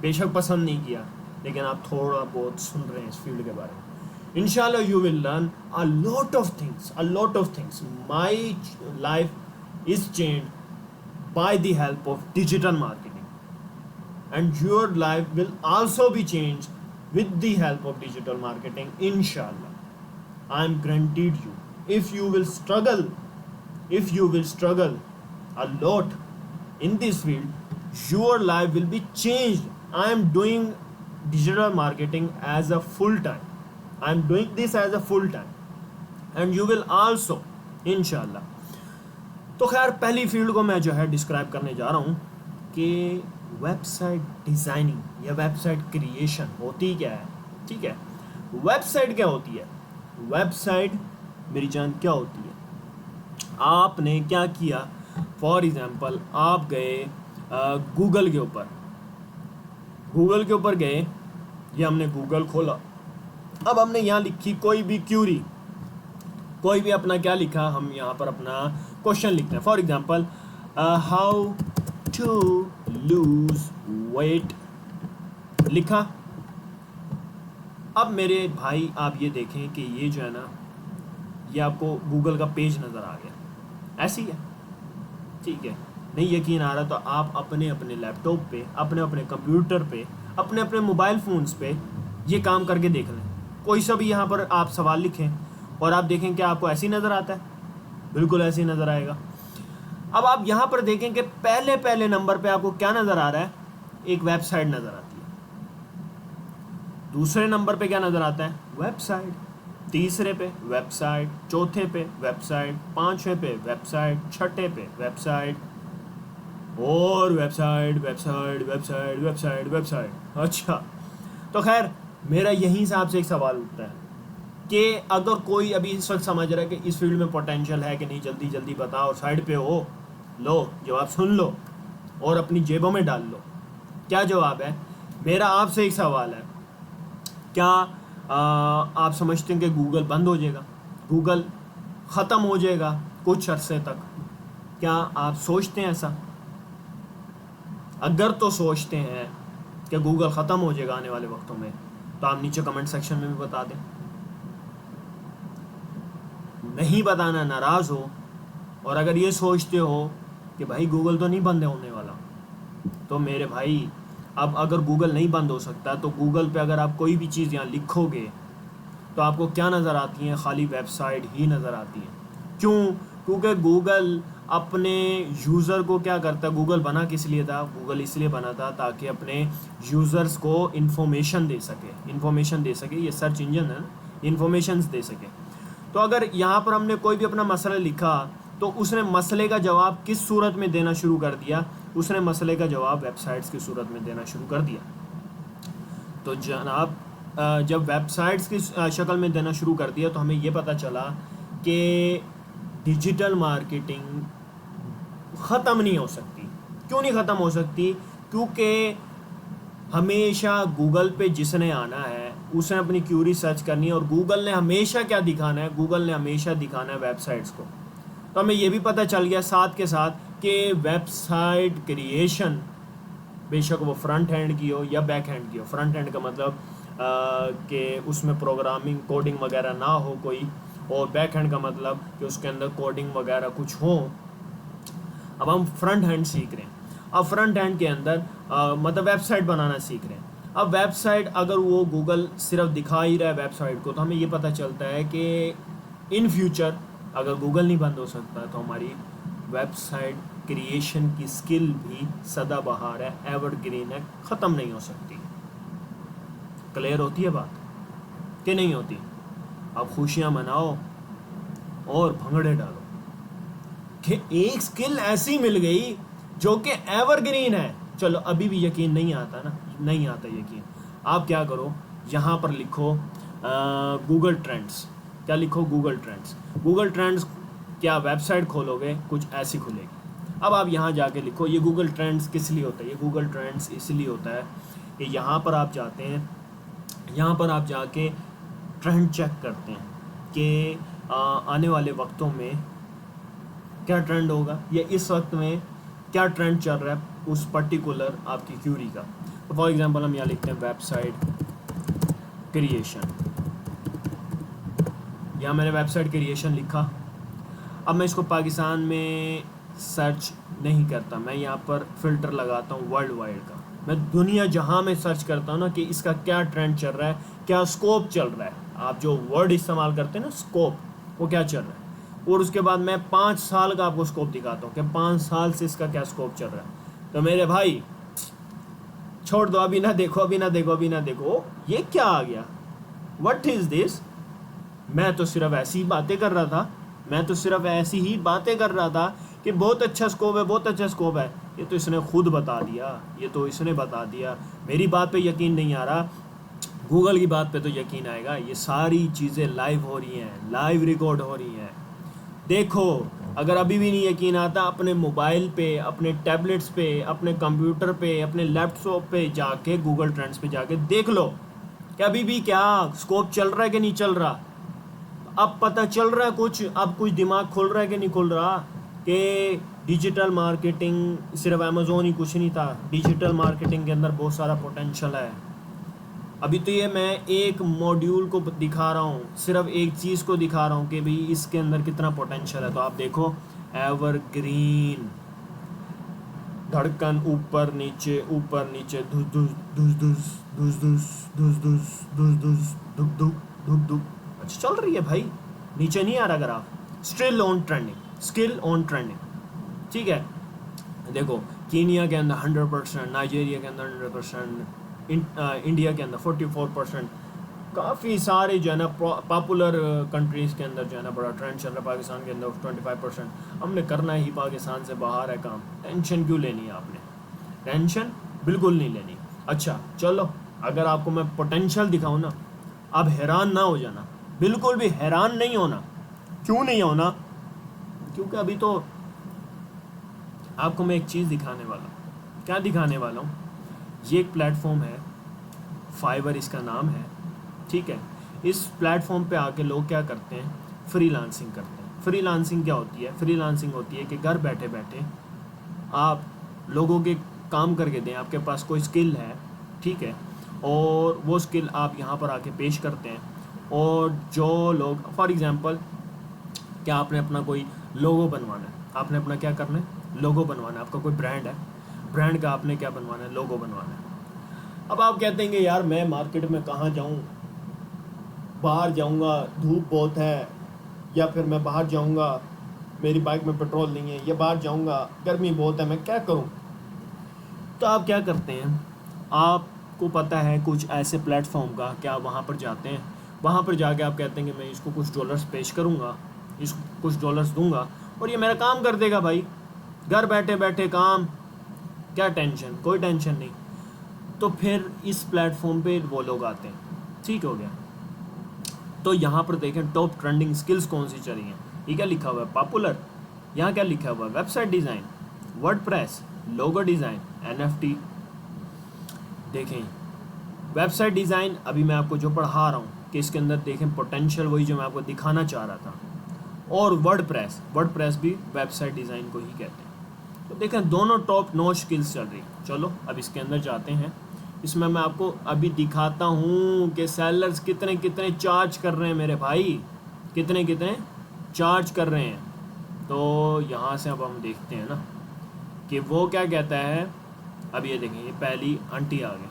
बेशक पसंद नहीं किया, लेकिन आप थोड़ा बहुत सुन रहे हैं इस फील्ड के बारे में। इंशाल्लाह you will learn a lot of things, a lot of things. My life is changed by the help of digital marketing, and your life will also be changed with the help of digital marketing, inshallah. I am guaranteed you, if you will struggle, if you will struggle a lot in this field, your life will be changed. I am doing digital marketing as a full time, I am doing this as a full time, and you will also, inshallah. तो खैर पहली field को मैं जो है describe करने जा रहा हूँ कि वेबसाइट डिज़ाइनिंग या वेबसाइट क्रिएशन होती क्या है। ठीक है, वेबसाइट क्या होती है? वेबसाइट मेरी जान क्या होती है? आपने क्या किया, फॉर एग्जांपल आप गए गूगल के ऊपर, गूगल के ऊपर गए, ये हमने गूगल खोला, अब हमने यहाँ लिखी कोई भी क्यूरी, कोई भी अपना क्या लिखा, हम यहाँ पर अपना क्वेश्चन लिखते हैं। For example how to lose weight लिखा। अब मेरे भाई आप ये देखें कि ये जो है ना, ये आपको गूगल का पेज नज़र आ गया, ऐसी है। ठीक है, नहीं यकीन आ रहा तो आप अपने अपने लैपटॉप पे, अपने अपने कंप्यूटर पे, अपने अपने मोबाइल फ़ोन्स पे ये काम करके देख लें। कोई सा भी यहाँ पर आप सवाल लिखें और आप देखें कि आपको ऐसे ही नज़र आता है, बिल्कुल ऐसे ही नज़र आएगा। अब आप यहाँ पर देखें कि पहले पहले नंबर पे आपको क्या नज़र आ रहा है, एक वेबसाइट नज़र आती है। दूसरे नंबर पे क्या नज़र आता है, वेबसाइट। तीसरे पे वेबसाइट, चौथे पे वेबसाइट, पांचवें पे वेबसाइट, छठे पे वेबसाइट, और website website website website website. अच्छा, तो खैर मेरा यहीं से आपसे एक सवाल उठता है कि अगर कोई अभी इस वक्त समझ रहा है कि इस फील्ड में पोटेंशियल है कि नहीं, जल्दी जल्दी बताओ, साइड पे हो, लो जवाब सुन लो और अपनी जेबों में डाल लो। क्या जवाब है? मेरा आपसे एक सवाल है, क्या आप समझते हैं कि गूगल बंद हो जाएगा, गूगल ख़त्म हो जाएगा कुछ अरसे तक? क्या आप सोचते हैं ऐसा? अगर तो सोचते हैं कि गूगल ख़त्म हो जाएगा आने वाले वक्तों में, तो आप नीचे कमेंट सेक्शन में भी बता दें। नहीं बताना नाराज़ हो, और अगर ये सोचते हो कि भाई गूगल तो नहीं बंद होने वाला, तो मेरे भाई अब अगर गूगल नहीं बंद हो सकता, तो गूगल पे अगर आप कोई भी चीज़ यहाँ लिखोगे तो आपको क्या नज़र आती हैं? खाली वेबसाइट ही नज़र आती हैं। क्यों? क्योंकि गूगल अपने यूज़र को क्या करता है, गूगल बना किस लिए था? गूगल इसलिए बना था ताकि अपने यूज़र्स को इन्फॉर्मेशन दे सके, ये सर्च इंजन है ना, इन्फॉर्मेशन दे सके। तो अगर यहाँ पर हमने कोई भी अपना मसला लिखा, तो उसने मसले का जवाब किस सूरत में देना शुरू कर दिया? उसने मसले का जवाब वेबसाइट्स की सूरत में देना शुरू कर दिया। तो जनाब जब वेबसाइट्स की शक्ल में देना शुरू कर दिया, तो हमें ये पता चला कि डिजिटल मार्केटिंग ख़त्म नहीं हो सकती। क्यों नहीं ख़त्म हो सकती? क्योंकि हमेशा गूगल पे जिसने आना है उसने अपनी क्यूरी सर्च करनी है, और गूगल ने हमेशा क्या दिखाना है? गूगल ने हमेशा दिखाना है वेबसाइट्स को। तो हमें ये भी पता चल गया साथ के साथ कि वेबसाइट क्रिएशन बेशक वो फ्रंट हैंड की हो या बैक हैंड की हो। फ्रंट हैंड का मतलब कि उसमें प्रोग्रामिंग कोडिंग वगैरह ना हो कोई, और बैक हैंड का मतलब कि उसके अंदर कोडिंग वगैरह कुछ हो। अब हम फ्रंट हैंड सीख रहे हैं, अब फ्रंट हैंड के अंदर मतलब वेबसाइट बनाना सीख रहे हैं। अब वेबसाइट अगर वो गूगल सिर्फ दिखा ही रहा है वेबसाइट को, तो हमें ये पता चलता है कि इन फ्यूचर अगर गूगल नहीं बंद हो सकता, तो हमारी वेबसाइट क्रिएशन की स्किल भी सदाबहार है, एवरग्रीन है, ख़त्म नहीं हो सकती। क्लियर होती है बात कि नहीं होती? अब खुशियाँ मनाओ और भंगड़े डालो कि एक स्किल ऐसी मिल गई जो कि एवरग्रीन है, चलो अभी भी यकीन नहीं आता ना, नहीं आता यकीन। आप क्या करो, यहाँ पर लिखो गूगल ट्रेंड्स। क्या लिखो? Google trends. गूगल ट्रेंड्स क्या वेबसाइट खोलोगे कुछ ऐसी खुलेगी। अब आप यहाँ जाके लिखो, ये गूगल ट्रेंड्स किस लिए होता है? ये गूगल ट्रेंड्स इसलिए होता है कि यहाँ पर आप जाते हैं, यहाँ पर आप जाके ट्रेंड चेक करते हैं कि आने वाले वक्तों में क्या ट्रेंड होगा, या इस वक्त में क्या ट्रेंड चल रहा है उस पर्टिकुलर आपकी क्यूरी का। तो फॉर एग्जांपल हम यहाँ लिखते हैं वेबसाइट क्रिएशन। यहाँ मैंने वेबसाइट क्रिएशन लिखा। अब मैं इसको पाकिस्तान में सर्च नहीं करता, मैं यहाँ पर फिल्टर लगाता हूँ वर्ल्ड वाइड का। मैं दुनिया जहाँ में सर्च करता हूँ ना कि इसका क्या ट्रेंड चल रहा है, क्या स्कोप चल रहा है। आप जो वर्ड इस्तेमाल करते हैं ना स्कोप, वो क्या चल रहा है। और उसके बाद मैं 5 साल का आपको स्कोप दिखाता हूँ कि 5 साल से इसका क्या स्कोप चल रहा है। तो मेरे भाई छोड़ दो, अभी ना देखो, अभी ना देखो, अभी ना देखो, ये क्या आ गया, व्हाट इज दिस। मैं तो सिर्फ ऐसी ही बातें कर रहा था, मैं तो सिर्फ ऐसी ही बातें कर रहा था कि बहुत अच्छा स्कोप है, बहुत अच्छा स्कोप है। ये तो इसने खुद बता दिया, ये तो इसने बता दिया। मेरी बात पे यकीन नहीं आ रहा, गूगल की बात पे तो यकीन आएगा। ये सारी चीज़ें लाइव हो रही हैं, लाइव रिकॉर्ड हो रही हैं। देखो, अगर अभी भी नहीं यकीन आता, अपने मोबाइल पे, अपने टैबलेट्स पे, अपने कंप्यूटर पे, अपने लैपटॉप पे जाके गूगल ट्रेंड्स पे जाके देख लो कि अभी भी क्या स्कोप चल रहा है कि नहीं चल रहा। अब पता चल रहा है कुछ, अब कुछ दिमाग खुल रहा है कि नहीं खुल रहा कि डिजिटल मार्केटिंग सिर्फ अमेज़ोन ही कुछ नहीं था, डिजिटल मार्केटिंग के अंदर बहुत सारा पोटेंशियल है। अभी तो ये मैं एक मॉड्यूल को दिखा रहा हूँ, सिर्फ एक चीज़ को दिखा रहा हूँ कि भाई इसके अंदर कितना पोटेंशियल है। तो आप देखो, एवरग्रीन, धड़कन ऊपर नीचे धुस धुस धुस धुस धुस धुस धुस धुस धुस धुस धुक धुक धुक धुक। अच्छा चल रही है भाई, नीचे नहीं आ रहा graph. Still on trending, skill on trending, ठीक है। देखो, कीनिया के अंदर 100%, नाइजीरिया के अंदर 100%, इंडिया के अंदर 44%। काफ़ी सारे जो है ना पॉपुलर कंट्रीज़ के अंदर जो है ना बड़ा ट्रेंड चल रहा है। पाकिस्तान के अंदर 25%। हमने करना ही पाकिस्तान से बाहर है काम। टेंशन क्यों लेनी है आपने, टेंशन बिल्कुल नहीं लेनी। अच्छा चलो, अगर आपको मैं पोटेंशियल दिखाऊँ ना, आप हैरान ना हो जाना, बिल्कुल भी हैरान नहीं होना। क्यों नहीं होना? क्योंकि अभी तो आपको मैं एक चीज़ दिखाने वाला हूँ। क्या दिखाने वाला हूँ? ये एक प्लेटफॉर्म है, फाइवर इसका नाम है, ठीक है। इस प्लेटफॉर्म पे आके लोग क्या करते हैं, फ्रीलांसिंग करते हैं। फ्रीलांसिंग क्या होती है? फ्रीलांसिंग होती है कि घर बैठे बैठे आप लोगों के काम करके दें। आपके पास कोई स्किल है, ठीक है, और वो स्किल आप यहाँ पर आके पेश करते हैं। और जो लोग, फॉर एग्ज़ाम्पल, क्या आपने अपना कोई लोगो बनवाना है, आपने अपना क्या करना है, लोगो बनवाना है। आपका कोई ब्रांड है, ब्रांड का आपने क्या बनवाना है, लोगो बनवाना है। अब आप कहते हैं कि यार मैं मार्केट में कहाँ जाऊँ, बाहर जाऊँगा धूप बहुत है, या फिर मैं बाहर जाऊँगा मेरी बाइक में पेट्रोल नहीं है, या बाहर जाऊँगा गर्मी बहुत है, मैं क्या करूँ। तो आप क्या करते हैं, आपको पता है कुछ ऐसे प्लेटफॉर्म का, क्या आप वहाँ पर जाते हैं, वहाँ पर जाके आप कहते हैं कि मैं इसको कुछ डॉलर्स पेश करूँगा, इसको कुछ डॉलर्स दूंगा और ये मेरा काम कर देगा। भाई घर बैठे बैठे काम, क्या टेंशन, कोई टेंशन नहीं। तो फिर इस प्लेटफॉर्म पे वो लोग आते हैं, ठीक हो गया। तो यहाँ पर देखें टॉप ट्रेंडिंग स्किल्स कौन सी चली हैं। ये क्या लिखा हुआ है, पॉपुलर। यहाँ क्या लिखा हुआ है, website design, WordPress, logo design, NFT. देखें वेबसाइट डिज़ाइन, अभी मैं आपको जो पढ़ा रहा हूँ कि इसके अंदर देखें पोटेंशियल, वही जो मैं आपको दिखाना चाह रहा था। और वर्डप्रेस, वर्डप्रेस भी वेबसाइट डिज़ाइन को ही कहते हैं। तो देखें दोनों टॉप नॉच स्किल्स चल रही। चलो अब इसके अंदर जाते हैं। इसमें मैं आपको अभी दिखाता हूँ कि सेलर्स कितने कितने चार्ज कर रहे हैं मेरे भाई, कितने कितने चार्ज कर रहे हैं। तो यहाँ से अब हम देखते हैं ना कि वो क्या कहता है। अब ये देखें, ये पहली आंटी आ गई।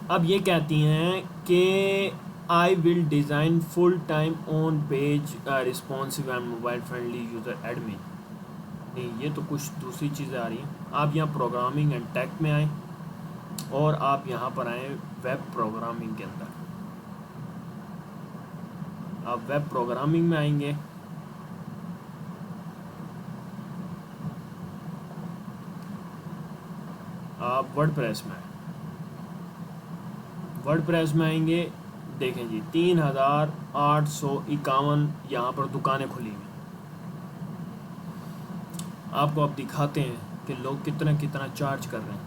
अब ये कहती हैं कि I will design full time on page responsive and mobile friendly user admin. नहीं, ये तो कुछ दूसरी चीज़ें आ रही हैं। आप यहाँ प्रोग्रामिंग एंड टेक में आए और आप यहाँ पर आए वेब प्रोग्रामिंग के अंदर। आप वेब प्रोग्रामिंग में आएंगे वर्डप्रेस में, वर्डप्रेस में आएंगे, देखें जी 3851 यहाँ पर दुकानें खुली हुई। आपको अब दिखाते हैं कि लोग कितना कितना चार्ज कर रहे हैं,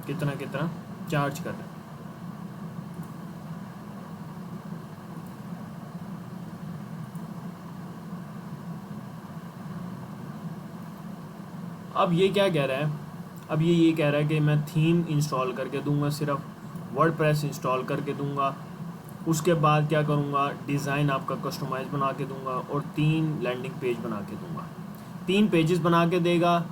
कितना कितना चार्ज कर रहे हैं। अब ये क्या कह रहा है, अब ये कह रहा है कि मैं थीम इंस्टॉल करके दूंगा, सिर्फ वर्डप्रेस इंस्टॉल करके दूंगा, उसके बाद क्या करूंगा, डिज़ाइन आपका कस्टमाइज बना के दूंगा और 3 लैंडिंग पेज बना के दूंगा। 3 पेजेस बना के देगा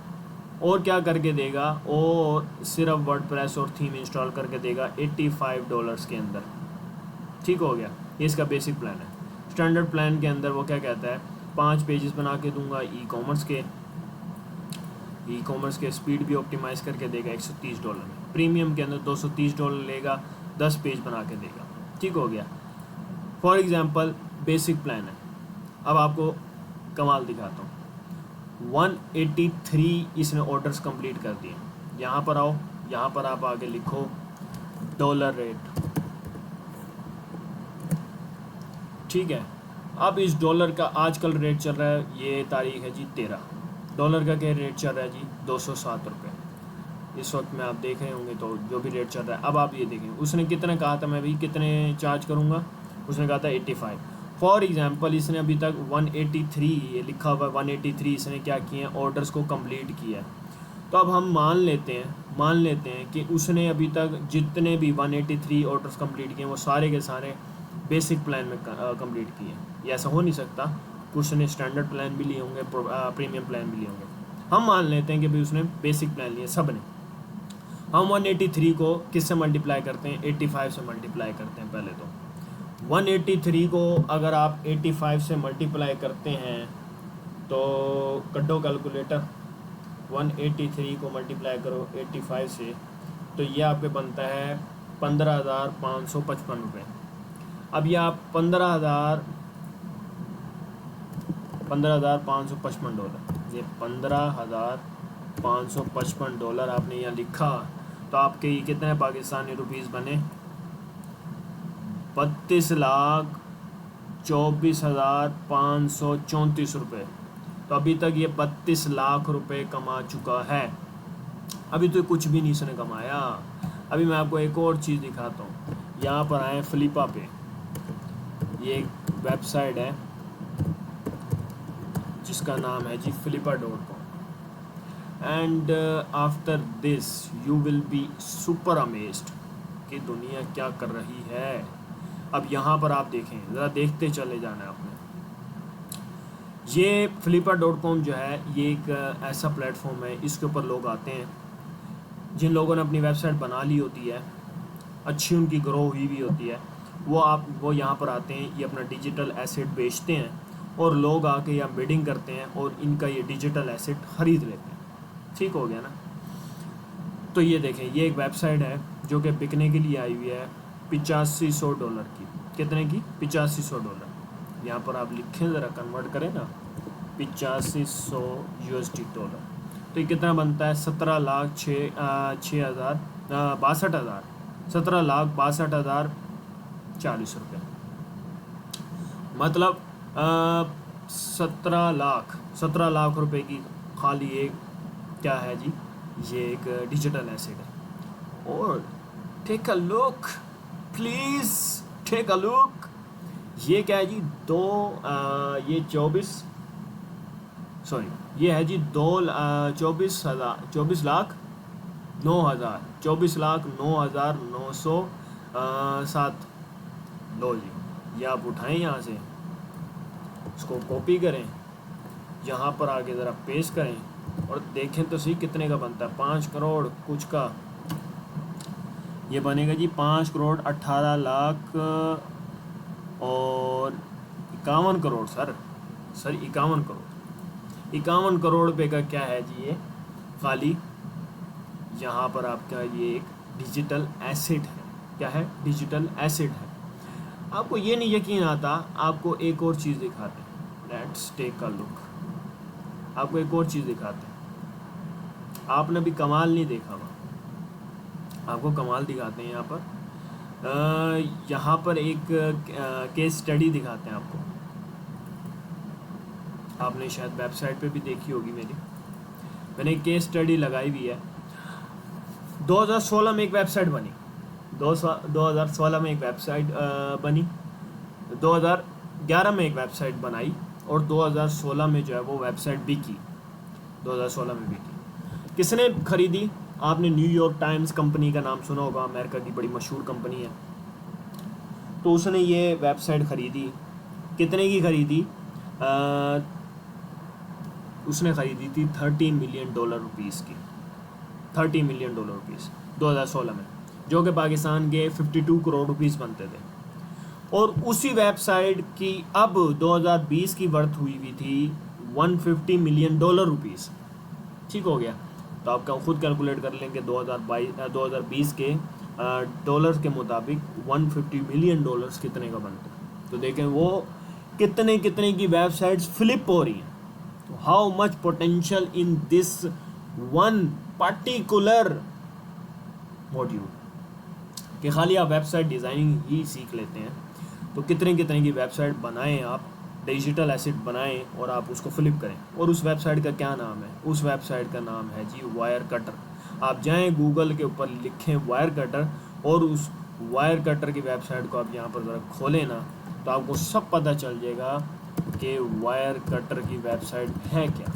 और क्या करके देगा, और सिर्फ वर्डप्रेस और थीम इंस्टॉल करके देगा $85 के अंदर। ठीक हो गया, ये इसका बेसिक प्लान है। स्टैंडर्ड प्लान के अंदर वो क्या कहता है, 5 पेजेस बना के दूंगा ई कॉमर्स के स्पीड भी ऑप्टिमाइज करके देगा $130 में। प्रीमियम के अंदर $230 लेगा, 10 पेज बना के देगा। ठीक हो गया, फॉर एग्जांपल बेसिक प्लान है। अब आपको कमाल दिखाता हूँ। 183 इसने ऑर्डर्स कंप्लीट कर दिए। यहाँ पर आओ, यहाँ पर आप आगे लिखो डॉलर रेट। ठीक है, अब इस डॉलर का आजकल रेट चल रहा है, ये तारीख है जी 13। डॉलर का क्या रेट चल रहा है जी, 207 रुपये इस वक्त में आप देख रहे होंगे। तो जो भी रेट चल रहा है, अब आप ये देखें उसने कितना कहा था, मैं भी कितने चार्ज करूँगा, उसने कहा था 85। फॉर एग्जांपल इसने अभी तक 183, ये लिखा हुआ है 183 इसने क्या किए हैं, ऑर्डर्स को कंप्लीट किया है। तो अब हम मान लेते हैं कि उसने अभी तक जितने भी 183 ऑर्डर्स कंप्लीट किए वो सारे के सारे बेसिक प्लान में कंप्लीट किए। ये ऐसा हो नहीं सकता, कुछ ने स्टैंडर्ड प्लान भी लिए होंगे, प्रीमियम प्लान भी लिए होंगे। हम मान लेते हैं कि भाई उसने बेसिक प्लान लिए सब ने। हम 183 को किससे मल्टीप्लाई करते हैं, 85 से मल्टीप्लाई करते हैं। पहले तो 183 को अगर आप 85 से मल्टीप्लाई करते हैं तो कड्डो कैलकुलेटर, 183 को मल्टीप्लाई करो 85 से, तो ये आपके बनता है 15,555 रुपये। अब ये आप 15,555 डॉलर, ये $15,555 आपने यहाँ लिखा, तो आपके ये कितने पाकिस्तानी रुपीस बने, 32,24,534 रुपये। तो अभी तक ये 32 लाख रुपए कमा चुका है। अभी तो कुछ भी नहीं इसने कमाया। अभी मैं आपको एक और चीज़ दिखाता हूँ। यहाँ पर आए फ्लिपा पे, ये एक वेबसाइट है जिसका नाम है जी flippa.com, and after this you will be super amazed कि दुनिया क्या कर रही है। अब यहाँ पर आप देखें, ज़रा देखते चले जाना है आपने। ये flippa.com जो है ये एक ऐसा प्लेटफॉर्म है, इसके ऊपर लोग आते हैं जिन लोगों ने अपनी वेबसाइट बना ली होती है, अच्छी उनकी ग्रो हुई भी होती है, वो यहाँ पर आते हैं, ये अपना डिजिटल एसेट बेचते हैं और लोग आके यहाँ बिडिंग करते हैं और इनका ये डिजिटल एसेट ख़रीद लेते हैं। ठीक हो गया ना। तो ये देखें, ये एक वेबसाइट है जो कि बिकने के लिए आई हुई है $8500 की। कितने की, $8500। यहाँ पर आप लिखें, ज़रा कन्वर्ट करें ना, $8500। तो ये कितना बनता है, 17,62,040 रुपये। मतलब 17 लाख रुपए की खाली एक क्या है जी, ये एक डिजिटल एसेट है। और take a look, please take a look, ये क्या है जी, ये 24,09,907। लो जी, ये आप उठाएं यहाँ से, इसको कॉपी करें, यहाँ पर आगे ज़रा पेस्ट करें और देखें तो सही कितने का बनता है। 5 करोड़ कुछ का ये बनेगा जी, 5,18,51,000 और 51 करोड़। सर 51 करोड़, 51 करोड़ रुपए का क्या है जी ये, खाली यहाँ पर आपका ये एक डिजिटल एसेट है। क्या है, डिजिटल एसेट है। आपको ये नहीं यकीन आता, आपको एक और चीज़ दिखाते हैं। लेट्स टेक अ लुक, आपको एक और चीज़ दिखाते हैं। आपने भी कमाल नहीं देखा हुआ। आपको कमाल दिखाते हैं यहाँ पर। यहाँ पर एक केस स्टडी दिखाते हैं आपको। आपने शायद वेबसाइट पे भी देखी होगी मेरी, मैंने एक केस स्टडी लगाई हुई है। 2016 में एक वेबसाइट बनी, 2016 में एक वेबसाइट बनी, 2011 में एक वेबसाइट बनाई और 2016 में जो है वो वेबसाइट बिकी। 2016 में बिकी। किसने खरीदी? आपने न्यूयॉर्क टाइम्स कंपनी का नाम सुना होगा, अमेरिका की बड़ी मशहूर कंपनी है। तो उसने ये वेबसाइट खरीदी। कितने की खरीदी? उसने खरीदी थी $30 मिलियन रुपीस की, $30 मिलियन रुपीस 2016 में, जो कि पाकिस्तान के 52 करोड़ रुपीस बनते थे। और उसी वेबसाइट की अब 2020 की वर्थ हुई थी $150 मिलियन रुपीस। ठीक हो गया। तो आप खुद कैलकुलेट कर लेंगे 2020 के डॉलर के मुताबिक 150 मिलियन डॉलर्स कितने का बनता है। तो देखें वो कितने कितने की वेबसाइट्स फ्लिप हो रही हैं। तो how much potential in this one particular module, कि खाली आप वेबसाइट डिज़ाइनिंग ही सीख लेते हैं तो कितने कितने की वेबसाइट बनाएं, आप डिजिटल एसेट बनाएं और आप उसको फ्लिप करें। और उस वेबसाइट का क्या नाम है? उस वेबसाइट का नाम है जी वायर कटर। आप जाएं गूगल के ऊपर लिखें वायर कटर और उस वायर कटर की वेबसाइट को आप यहाँ पर ज़रा खोलें ना, तो आपको सब पता चल जाएगा कि वायर कटर की वेबसाइट है क्या।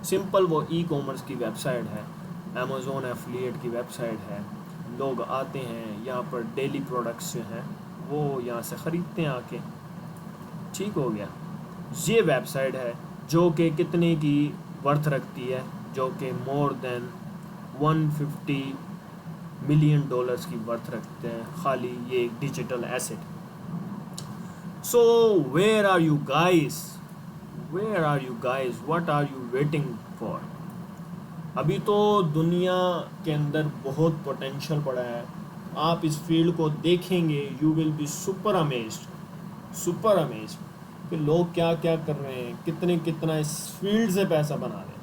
सिंपल वो ई कॉमर्स की वेबसाइट है, अमेज़ॉन एफिलिएट की वेबसाइट है। लोग आते हैं यहाँ पर, डेली प्रोडक्ट्स जो हैं वो यहाँ से ख़रीदते हैं आके। ठीक हो गया। ये वेबसाइट है जो कि कितने की वर्थ रखती है, जो कि मोर देन 150 मिलियन डॉलर्स की वर्थ रखते हैं खाली ये digital asset. So where are you guys, where are you guys, what are you waiting for? अभी तो दुनिया के अंदर बहुत पोटेंशियल पड़ा है। आप इस फील्ड को देखेंगे, you will be super amazed कि लोग क्या क्या कर रहे हैं, कितना इस फील्ड से पैसा बना रहे हैं।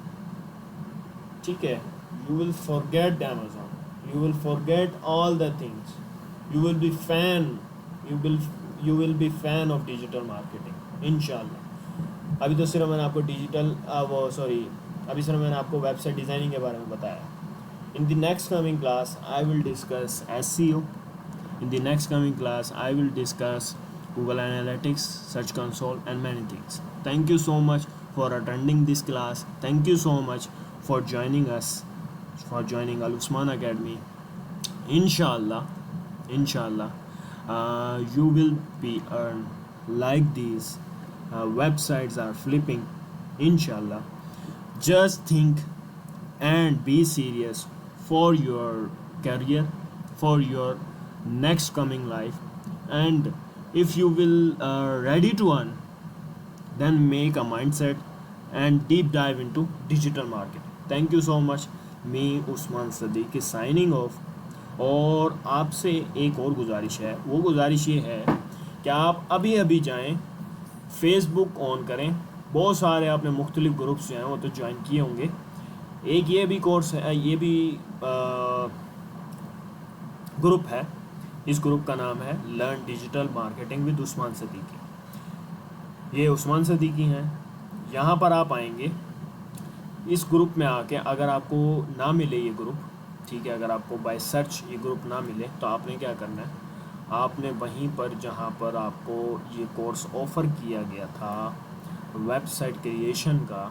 ठीक है, you will forget Amazon, you will forget all the things, you will be fan, you will be fan of digital marketing इंशाल्लाह। अभी तो सिर्फ मैंने आपको अभी सिर्फ मैंने आपको वेबसाइट डिज़ाइनिंग के बारे में बताया। In the next coming class, I will discuss SEO. In the next coming class, I will discuss Google Analytics, Search Console, and many things. Thank you so much for attending this class. Thank you so much for joining us, for joining Al Usman Academy. Inshallah, you will be earned like these websites are flipping. Inshallah, just think and be serious for your career, for your next coming life. And if you will ready to earn, then make a mindset and deep dive into digital marketing. Thank you so much. Me Usman Siddiqui signing off. और आपसे एक और गुजारिश है, वो गुजारिश ये है कि आप अभी अभी जाएं, फेसबुक ऑन करें। बहुत सारे आपने मुख्तलिफ ग्रुप्स जो हैं वो तो ज्वाइन किए होंगे। एक ये भी कोर्स है, ये भी ग्रुप है। इस ग्रुप का नाम है learn digital marketing with Usman Siddiqui. ये उस्मान सदीकी हैं। यहाँ पर आप आएंगे, इस ग्रुप में आके अगर आपको ना मिले ये ग्रुप, ठीक है, अगर आपको बाय सर्च ये ग्रुप ना मिले तो आपने क्या करना है, आपने वहीं पर जहाँ पर आपको ये कोर्स ऑफ़र किया गया था वेबसाइट क्रिएशन का,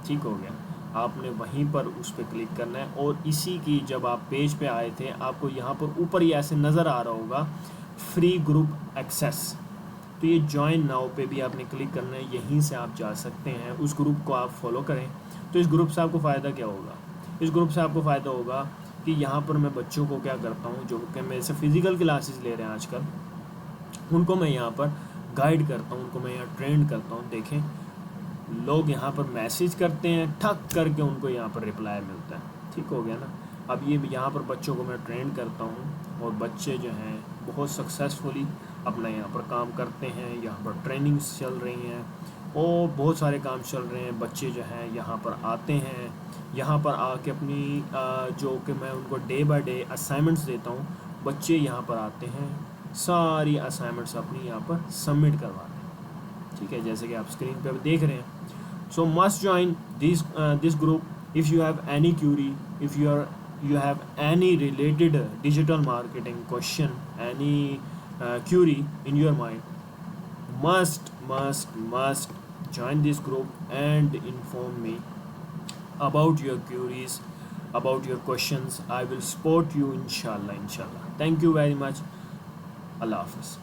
ठीक हो गया, आपने वहीं पर उस पर क्लिक करना है। और इसी की जब आप पेज पे आए थे, आपको यहाँ पर ऊपर ही ऐसे नज़र आ रहा होगा फ्री ग्रुप एक्सेस, तो ये ज्वाइन नाउ पे भी आपने क्लिक करना है। यहीं से आप जा सकते हैं, उस ग्रुप को आप फॉलो करें। तो इस ग्रुप से आपको फ़ायदा क्या होगा? इस ग्रुप से आपको फ़ायदा होगा कि यहाँ पर मैं बच्चों को क्या करता हूँ, जो कि मेरे से फ़िज़िकल क्लासेस ले रहे हैं आजकल, उनको मैं यहाँ पर गाइड करता हूँ, उनको मैं यहाँ ट्रेंड करता हूँ। देखें, लोग यहाँ पर मैसेज करते हैं, ठक करके उनको यहाँ पर रिप्लाई मिलता है। ठीक हो गया ना। अब ये यहाँ पर बच्चों को मैं ट्रेंड करता हूँ और बच्चे जो हैं बहुत सक्सेसफुली अपना यहाँ पर काम करते हैं। यहाँ पर ट्रेनिंग्स चल रही हैं और बहुत सारे काम चल रहे हैं। बच्चे जो हैं यहाँ पर आते हैं, यहाँ पर आके अपनी जो कि मैं उनको डे बाय डे असाइनमेंट्स देता हूँ, बच्चे यहाँ पर आते हैं, सारी असाइनमेंट्स अपनी यहाँ पर सबमिट करवाते हैं। ठीक है, जैसे कि आप स्क्रीन पे अब देख रहे हैं। सो must join this group if you have any Curie, if you have any related digital marketing question, any query in your mind, must join this group and inform me about your queries, about your questions. I will support you inshallah. Thank you very much. Allah Hafiz.